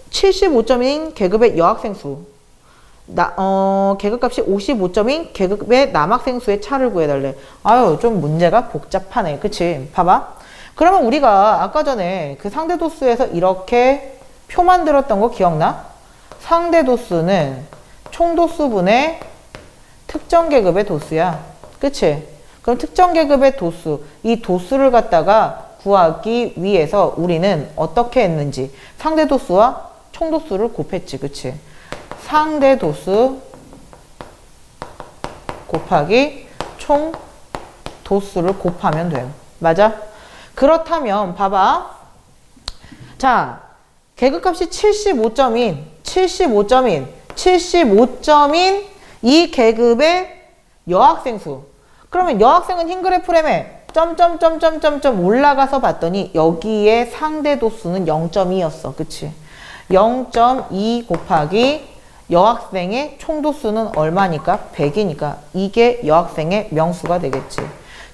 75점인 계급의 여학생 수 계급값이 55점인 계급의 남학생 수의 차를 구해달래. 아유, 좀 문제가 복잡하네. 그치? 봐봐. 그러면 우리가 아까 전에 그 상대도수에서 이렇게 표 만들었던 거 기억나? 상대도수는 총도수분의 특정 계급의 도수야. 그치? 그럼 특정 계급의 도수, 이 도수를 갖다가 구하기 위해서 우리는 어떻게 했는지 상대도수와 총도수를 곱했지. 그치? 상대도수 곱하기 총 도수를 곱하면 돼요. 맞아? 그렇다면 봐봐. 자, 계급값이 75점인 이 계급의 여학생 수. 그러면 여학생은 흰 그래프라며 점점점점점점 올라가서 봤더니 여기에 상대도수는 0.2였어. 그치? 0.2 곱하기 여학생의 총도수는 얼마니까? 100이니까 이게 여학생의 명수가 되겠지.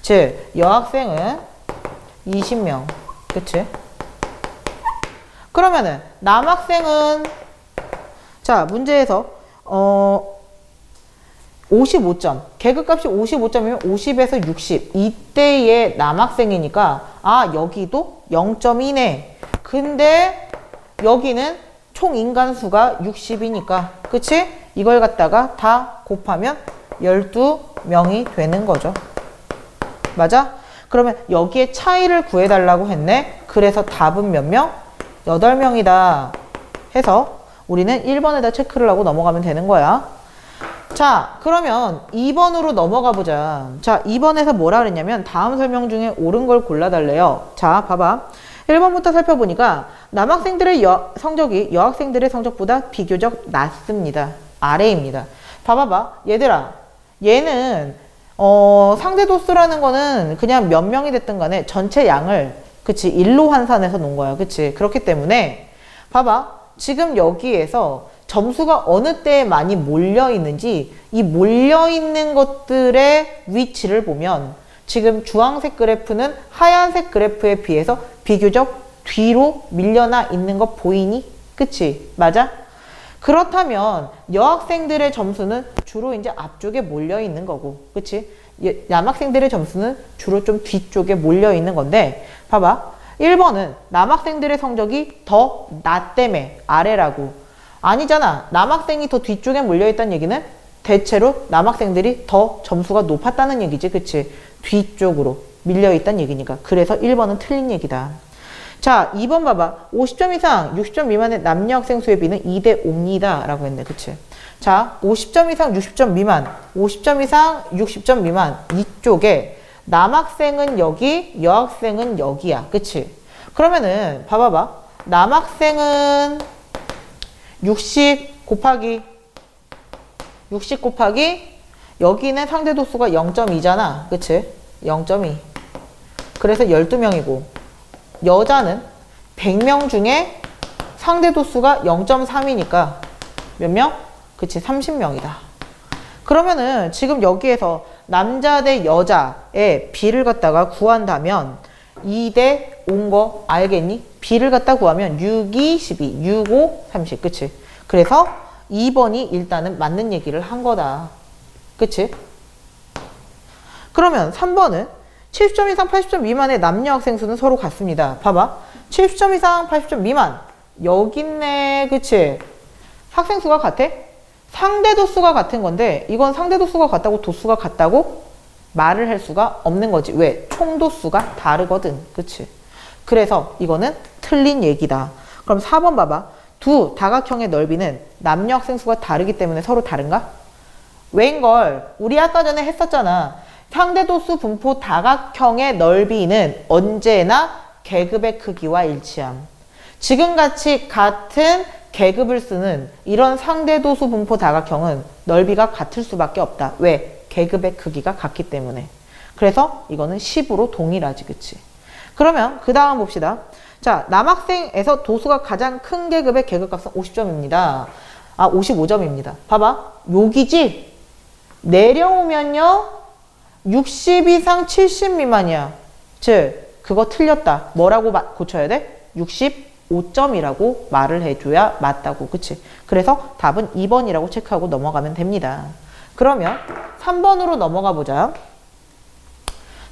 즉 여학생은 20명. 그치? 그러면은 남학생은 자, 문제에서 55점. 계급값이 55점이면 50에서 60. 이때의 남학생이니까 여기도 0.2네. 근데 여기는 총 인간수가 60이니까 그치? 이걸 갖다가 다 곱하면 12명이 되는 거죠. 맞아? 그러면 여기에 차이를 구해달라고 했네. 그래서 답은 몇 명? 8명이다 해서 우리는 1번에다 체크를 하고 넘어가면 되는 거야. 자, 그러면 2번으로 넘어가 보자. 자, 2번에서 뭐라 그랬냐면 다음 설명 중에 옳은 걸 골라달래요. 자, 봐봐. 1번부터 살펴보니까 남학생들의 성적이 여학생들의 성적보다 비교적 낮습니다. 아래입니다. 봐봐봐. 얘들아, 얘는 상대도수라는 거는 그냥 몇 명이 됐든 간에 전체 양을 그치 1로 환산해서 놓은 거야. 그치? 그렇기 때문에 봐봐. 지금 여기에서 점수가 어느 때에 많이 몰려있는지 이 몰려있는 것들의 위치를 보면 지금 주황색 그래프는 하얀색 그래프에 비해서 비교적 뒤로 밀려나 있는 거 보이니? 그치? 맞아? 그렇다면 여학생들의 점수는 주로 이제 앞쪽에 몰려 있는 거고, 그치? 남학생들의 점수는 주로 좀 뒤쪽에 몰려 있는 건데, 봐봐. 1번은 남학생들의 성적이 더 낮다며 아래라고. 아니잖아. 남학생이 더 뒤쪽에 몰려 있다는 얘기는 대체로 남학생들이 더 점수가 높았다는 얘기지, 그치? 뒤쪽으로 밀려 있다는 얘기니까. 그래서 1번은 틀린 얘기다. 자, 2번 봐봐. 50점 이상 60점 미만의 남녀 학생 수의 비는 2대 5입니다 라고 했네. 그치? 자, 50점 이상 60점 미만, 50점 이상 60점 미만 이쪽에 남학생은 여기, 여학생은 여기야. 그치? 그러면은 봐봐봐. 남학생은 60 곱하기 여기는 상대 도수가 0.2잖아. 그치? 0.2. 그래서 12명이고 여자는 100명 중에 상대 도수가 0.3이니까 몇 명? 그치, 30명이다. 그러면은 지금 여기에서 남자 대 여자의 비를 갖다가 구한다면 2대 5인 거 알겠니? 비를 갖다 구하면 6, 2, 12, 6, 5, 30. 그치? 그래서 2번이 일단은 맞는 얘기를 한 거다. 그치? 그러면 3번은 70점 이상 80점 미만의 남녀 학생 수는 서로 같습니다. 봐봐. 70점 이상 80점 미만. 여기 있네. 그치? 학생 수가 같아? 상대 도수가 같은 건데 이건 상대 도수가 같다고 도수가 같다고 말을 할 수가 없는 거지. 왜? 총 도수가 다르거든. 그치? 그래서 이거는 틀린 얘기다. 그럼 4번 봐봐. 두 다각형의 넓이는 남녀 학생 수가 다르기 때문에 서로 다른가? 왜인걸? 우리 아까 전에 했었잖아. 상대도수 분포 다각형의 넓이는 언제나 계급의 크기와 일치함. 지금같이 같은 계급을 쓰는 이런 상대도수 분포 다각형은 넓이가 같을 수밖에 없다. 왜? 계급의 크기가 같기 때문에. 그래서 이거는 10으로 동일하지. 그치? 그러면 그 다음 봅시다. 자, 남학생에서 도수가 가장 큰 계급의 계급값은 50점입니다. 55점입니다. 봐봐. 여기지? 내려오면요. 60 이상 70 미만이야. 즉, 그거 틀렸다. 뭐라고 고쳐야 돼? 65점이라고 말을 해줘야 맞다고. 그치? 그래서 답은 2번이라고 체크하고 넘어가면 됩니다. 그러면 3번으로 넘어가 보자.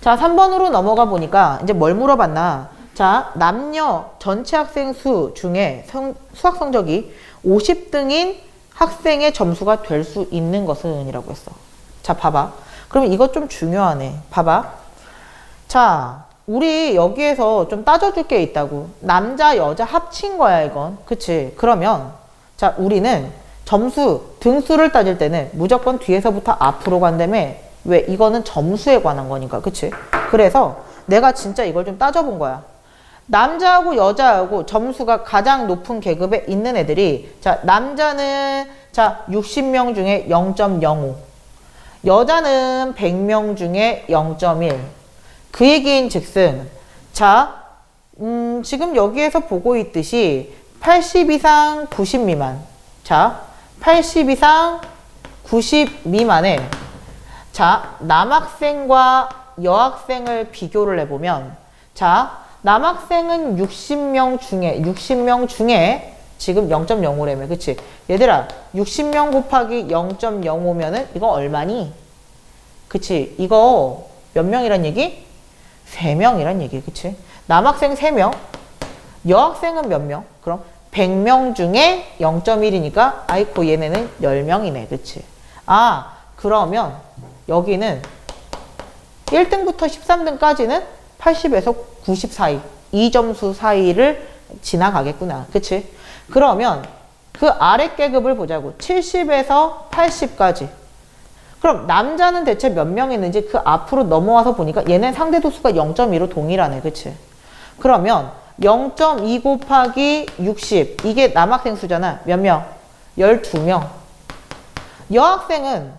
자, 3번으로 넘어가 보니까 이제 뭘 물어봤나? 자, 남녀 전체 학생 수 중에 수학 성적이 50등인 학생의 점수가 될 수 있는 것은 이라고 했어. 자, 봐봐. 그러면 이것 좀 중요하네. 봐봐. 자, 우리 여기에서 좀 따져줄 게 있다고. 남자, 여자 합친 거야, 이건. 그치? 그러면, 자, 우리는 점수, 등수를 따질 때는 무조건 뒤에서부터 앞으로 간다며. 왜? 이거는 점수에 관한 거니까. 그치? 그래서 내가 진짜 이걸 좀 따져본 거야. 남자하고 여자하고 점수가 가장 높은 계급에 있는 애들이, 자, 남자는, 자, 60명 중에 0.05. 여자는 100명 중에 0.1. 그 얘기인 즉슨, 자, 지금 여기에서 보고 있듯이 80 이상 90 미만. 자, 80 이상 90 미만에, 자, 남학생과 여학생을 비교를 해보면, 자, 남학생은 60명 중에 지금 0.05래며. 그치? 얘들아, 60명 곱하기 0.05면은 이거 얼마니? 그치? 이거 몇 명이란 얘기? 3명이란 얘기. 그치? 남학생 3명, 여학생은 몇 명? 그럼 100명 중에 0.1이니까 아이코 얘네는 10명이네. 그치? 그러면 여기는 1등부터 13등까지는 80에서 90 사이, 이 점수 사이를 지나가겠구나. 그치? 그러면 그 아래 계급을 보자고. 70에서 80까지. 그럼 남자는 대체 몇 명 있는지 그 앞으로 넘어와서 보니까 얘는 상대 도수가 0.2로 동일하네. 그치? 그러면 0.2 곱하기 60. 이게 남학생 수잖아. 몇 명? 12명. 여학생은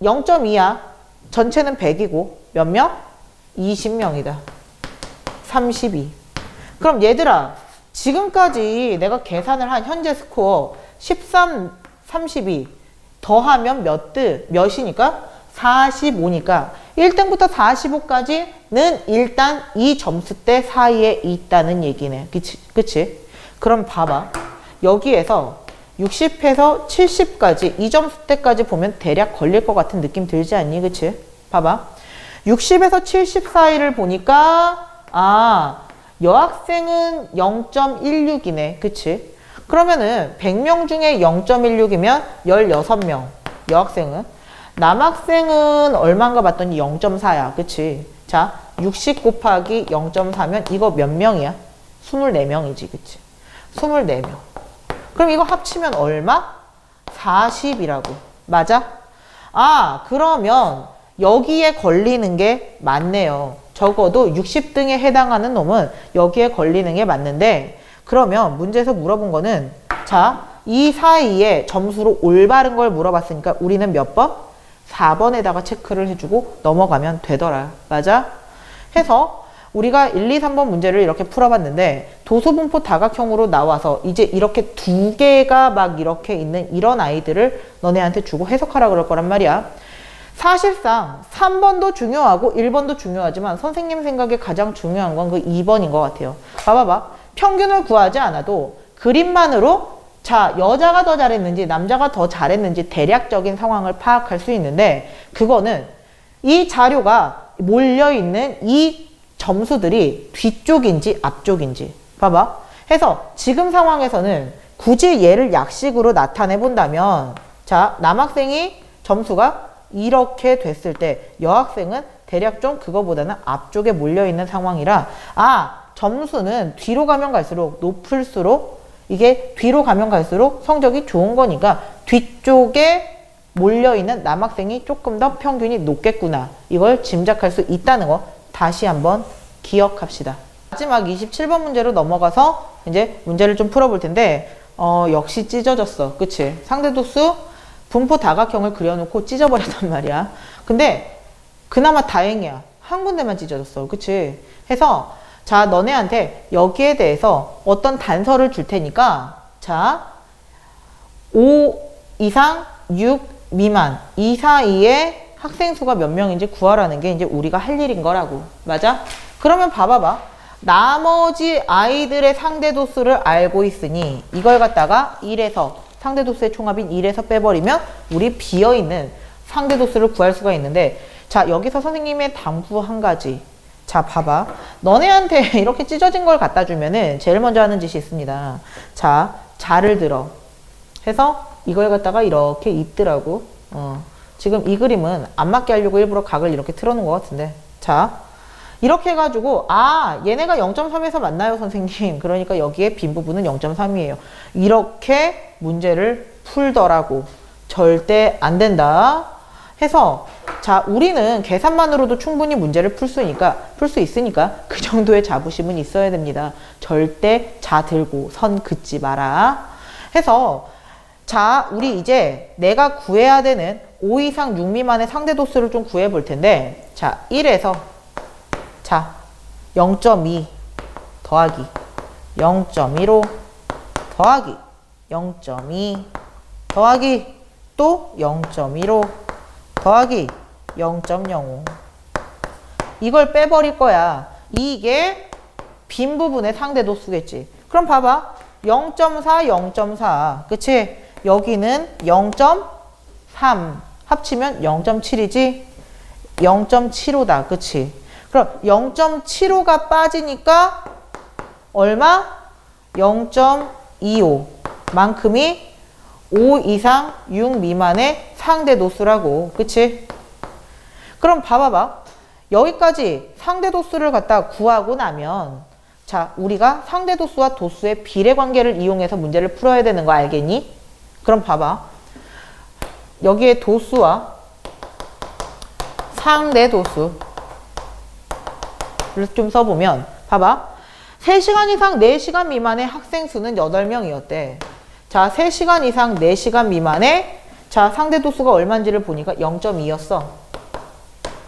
0.2야. 전체는 100이고 몇 명? 20명이다. 32. 그럼 얘들아, 지금까지 내가 계산을 한 현재 스코어 13, 32 더하면 몇이니까? 45니까 1등부터 45까지는 일단 이 점수대 사이에 있다는 얘기네. 그치? 그치? 그럼 봐봐. 여기에서 60에서 70까지 이 점수대까지 보면 대략 걸릴 것 같은 느낌 들지 않니? 그치? 봐봐. 60에서 70 사이를 보니까 여학생은 0.16이네. 그치? 그러면은 100명 중에 0.16이면 16명 여학생은. 남학생은 얼마인가 봤더니 0.4야. 그치? 자, 60 곱하기 0.4면 이거 몇 명이야? 24명이지. 그치? 24명. 그럼 이거 합치면 얼마? 40이라고. 맞아? 그러면 여기에 걸리는 게 맞네요. 적어도 60등에 해당하는 놈은 여기에 걸리는 게 맞는데, 그러면 문제에서 물어본 거는, 자, 이 사이에 점수로 올바른 걸 물어봤으니까 우리는 몇 번? 4번에다가 체크를 해주고 넘어가면 되더라. 맞아? 해서 우리가 1, 2, 3번 문제를 이렇게 풀어봤는데, 도수분포 다각형으로 나와서 이제 이렇게 두 개가 막 이렇게 있는 이런 아이들을 너네한테 주고 해석하라 그럴 거란 말이야. 사실상 3번도 중요하고 1번도 중요하지만 선생님 생각에 가장 중요한 건 그 2번인 것 같아요. 봐봐봐. 평균을 구하지 않아도 그림만으로 자, 여자가 더 잘했는지 남자가 더 잘했는지 대략적인 상황을 파악할 수 있는데, 그거는 이 자료가 몰려있는 이 점수들이 뒤쪽인지 앞쪽인지 봐봐. 해서 지금 상황에서는 굳이 얘를 약식으로 나타내 본다면, 자, 남학생이 점수가 이렇게 됐을 때 여학생은 대략 좀 그거보다는 앞쪽에 몰려있는 상황이라, 점수는 뒤로 가면 갈수록 높을수록 이게 뒤로 가면 갈수록 성적이 좋은 거니까 뒤쪽에 몰려있는 남학생이 조금 더 평균이 높겠구나. 이걸 짐작할 수 있다는 거 다시 한번 기억합시다. 마지막 27번 문제로 넘어가서 이제 문제를 좀 풀어볼 텐데, 역시 찢어졌어. 그치? 상대도수 분포 다각형을 그려놓고 찢어버렸단 말이야. 근데 그나마 다행이야. 한 군데만 찢어졌어. 그치? 해서 자, 너네한테 여기에 대해서 어떤 단서를 줄 테니까, 자, 5 이상 6 미만 이 사이에 학생 수가 몇 명인지 구하라는 게 이제 우리가 할 일인 거라고. 맞아? 그러면 봐봐봐. 나머지 아이들의 상대도수를 알고 있으니 이걸 갖다가 1에서 상대도수의 총합인 1에서 빼버리면 우리 비어있는 상대도수를 구할 수가 있는데, 자, 여기서 선생님의 당부 한 가지. 자, 봐봐. 너네한테 이렇게 찢어진 걸 갖다 주면은 제일 먼저 하는 짓이 있습니다. 자, 자를 들어. 해서 이걸 갖다가 이렇게 입더라고. 지금 이 그림은 안 맞게 하려고 일부러 각을 이렇게 틀어놓은 것 같은데. 자, 이렇게 해가지고 얘네가 0.3에서 맞나요 선생님? 그러니까 여기에 빈 부분은 0.3이에요. 이렇게 문제를 풀더라고. 절대 안 된다. 해서 자, 우리는 계산만으로도 충분히 문제를 풀 수 있으니까 그 정도의 자부심은 있어야 됩니다. 절대 자 들고 선 긋지 마라. 해서 자, 우리 이제 내가 구해야 되는 5 이상 6 미만의 상대도수를 좀 구해 볼 텐데, 자, 1에서 자, 0.2 더하기 0.15 더하기 0.2 더하기 또 0.15 더하기 0.05 이걸 빼버릴 거야. 이게 빈 부분의 상대도수겠지. 그럼 봐봐. 0.4, 0.4 그치? 여기는 0.3 합치면 0.7이지? 0.75다. 그치? 그럼 0.75가 빠지니까 얼마? 0.25 만큼이 5 이상 6 미만의 상대도수라고. 그치? 그럼 봐봐봐. 여기까지 상대도수를 갖다 구하고 나면, 자, 우리가 상대도수와 도수의 비례관계를 이용해서 문제를 풀어야 되는 거 알겠니? 그럼 봐봐. 여기에 도수와 상대도수를 좀 써보면, 봐봐. 3시간 이상 4시간 미만의 학생 수는 8명이었대. 자, 3시간 이상 4시간 미만의 자, 상대도수가 얼마인지를 보니까 0.2였어.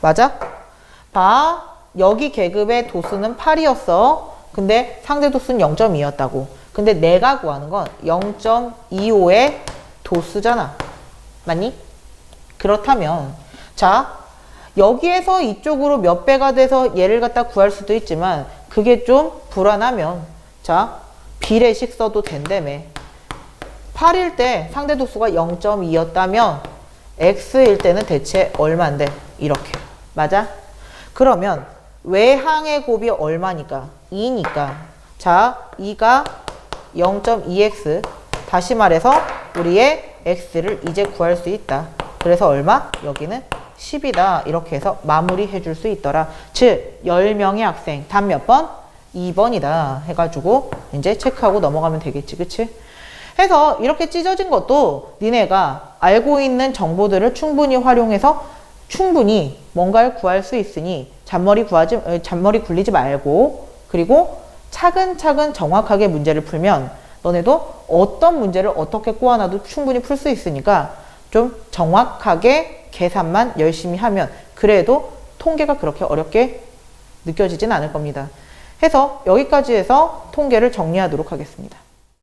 맞아? 봐. 여기 계급의 도수는 8이었어. 근데 상대도수는 0.2였다고. 근데 내가 구하는 건 0.25의 도수잖아. 맞니? 그렇다면 자, 여기에서 이쪽으로 몇 배가 돼서 얘를 갖다 구할 수도 있지만 그게 좀 불안하면 자, 비례식 써도 된다며. 8일 때 상대 독수가 0.2였다면 x일 때는 대체 얼만데? 이렇게. 맞아? 그러면 외항의 곱이 얼마니까? 2니까. 자, 2가 0.2x. 다시 말해서 우리의 x를 이제 구할 수 있다. 그래서 얼마? 여기는 10이다. 이렇게 해서 마무리해 줄 수 있더라. 즉 10명의 학생 답 몇 번? 2번이다 해가지고 이제 체크하고 넘어가면 되겠지. 그치? 해서 이렇게 찢어진 것도 니네가 알고 있는 정보들을 충분히 활용해서 충분히 뭔가를 구할 수 있으니 잔머리 굴리지 말고, 그리고 차근차근 정확하게 문제를 풀면 너네도 어떤 문제를 어떻게 꼬아놔도 충분히 풀 수 있으니까 좀 정확하게 계산만 열심히 하면 그래도 통계가 그렇게 어렵게 느껴지진 않을 겁니다. 해서 여기까지 해서 통계를 정리하도록 하겠습니다.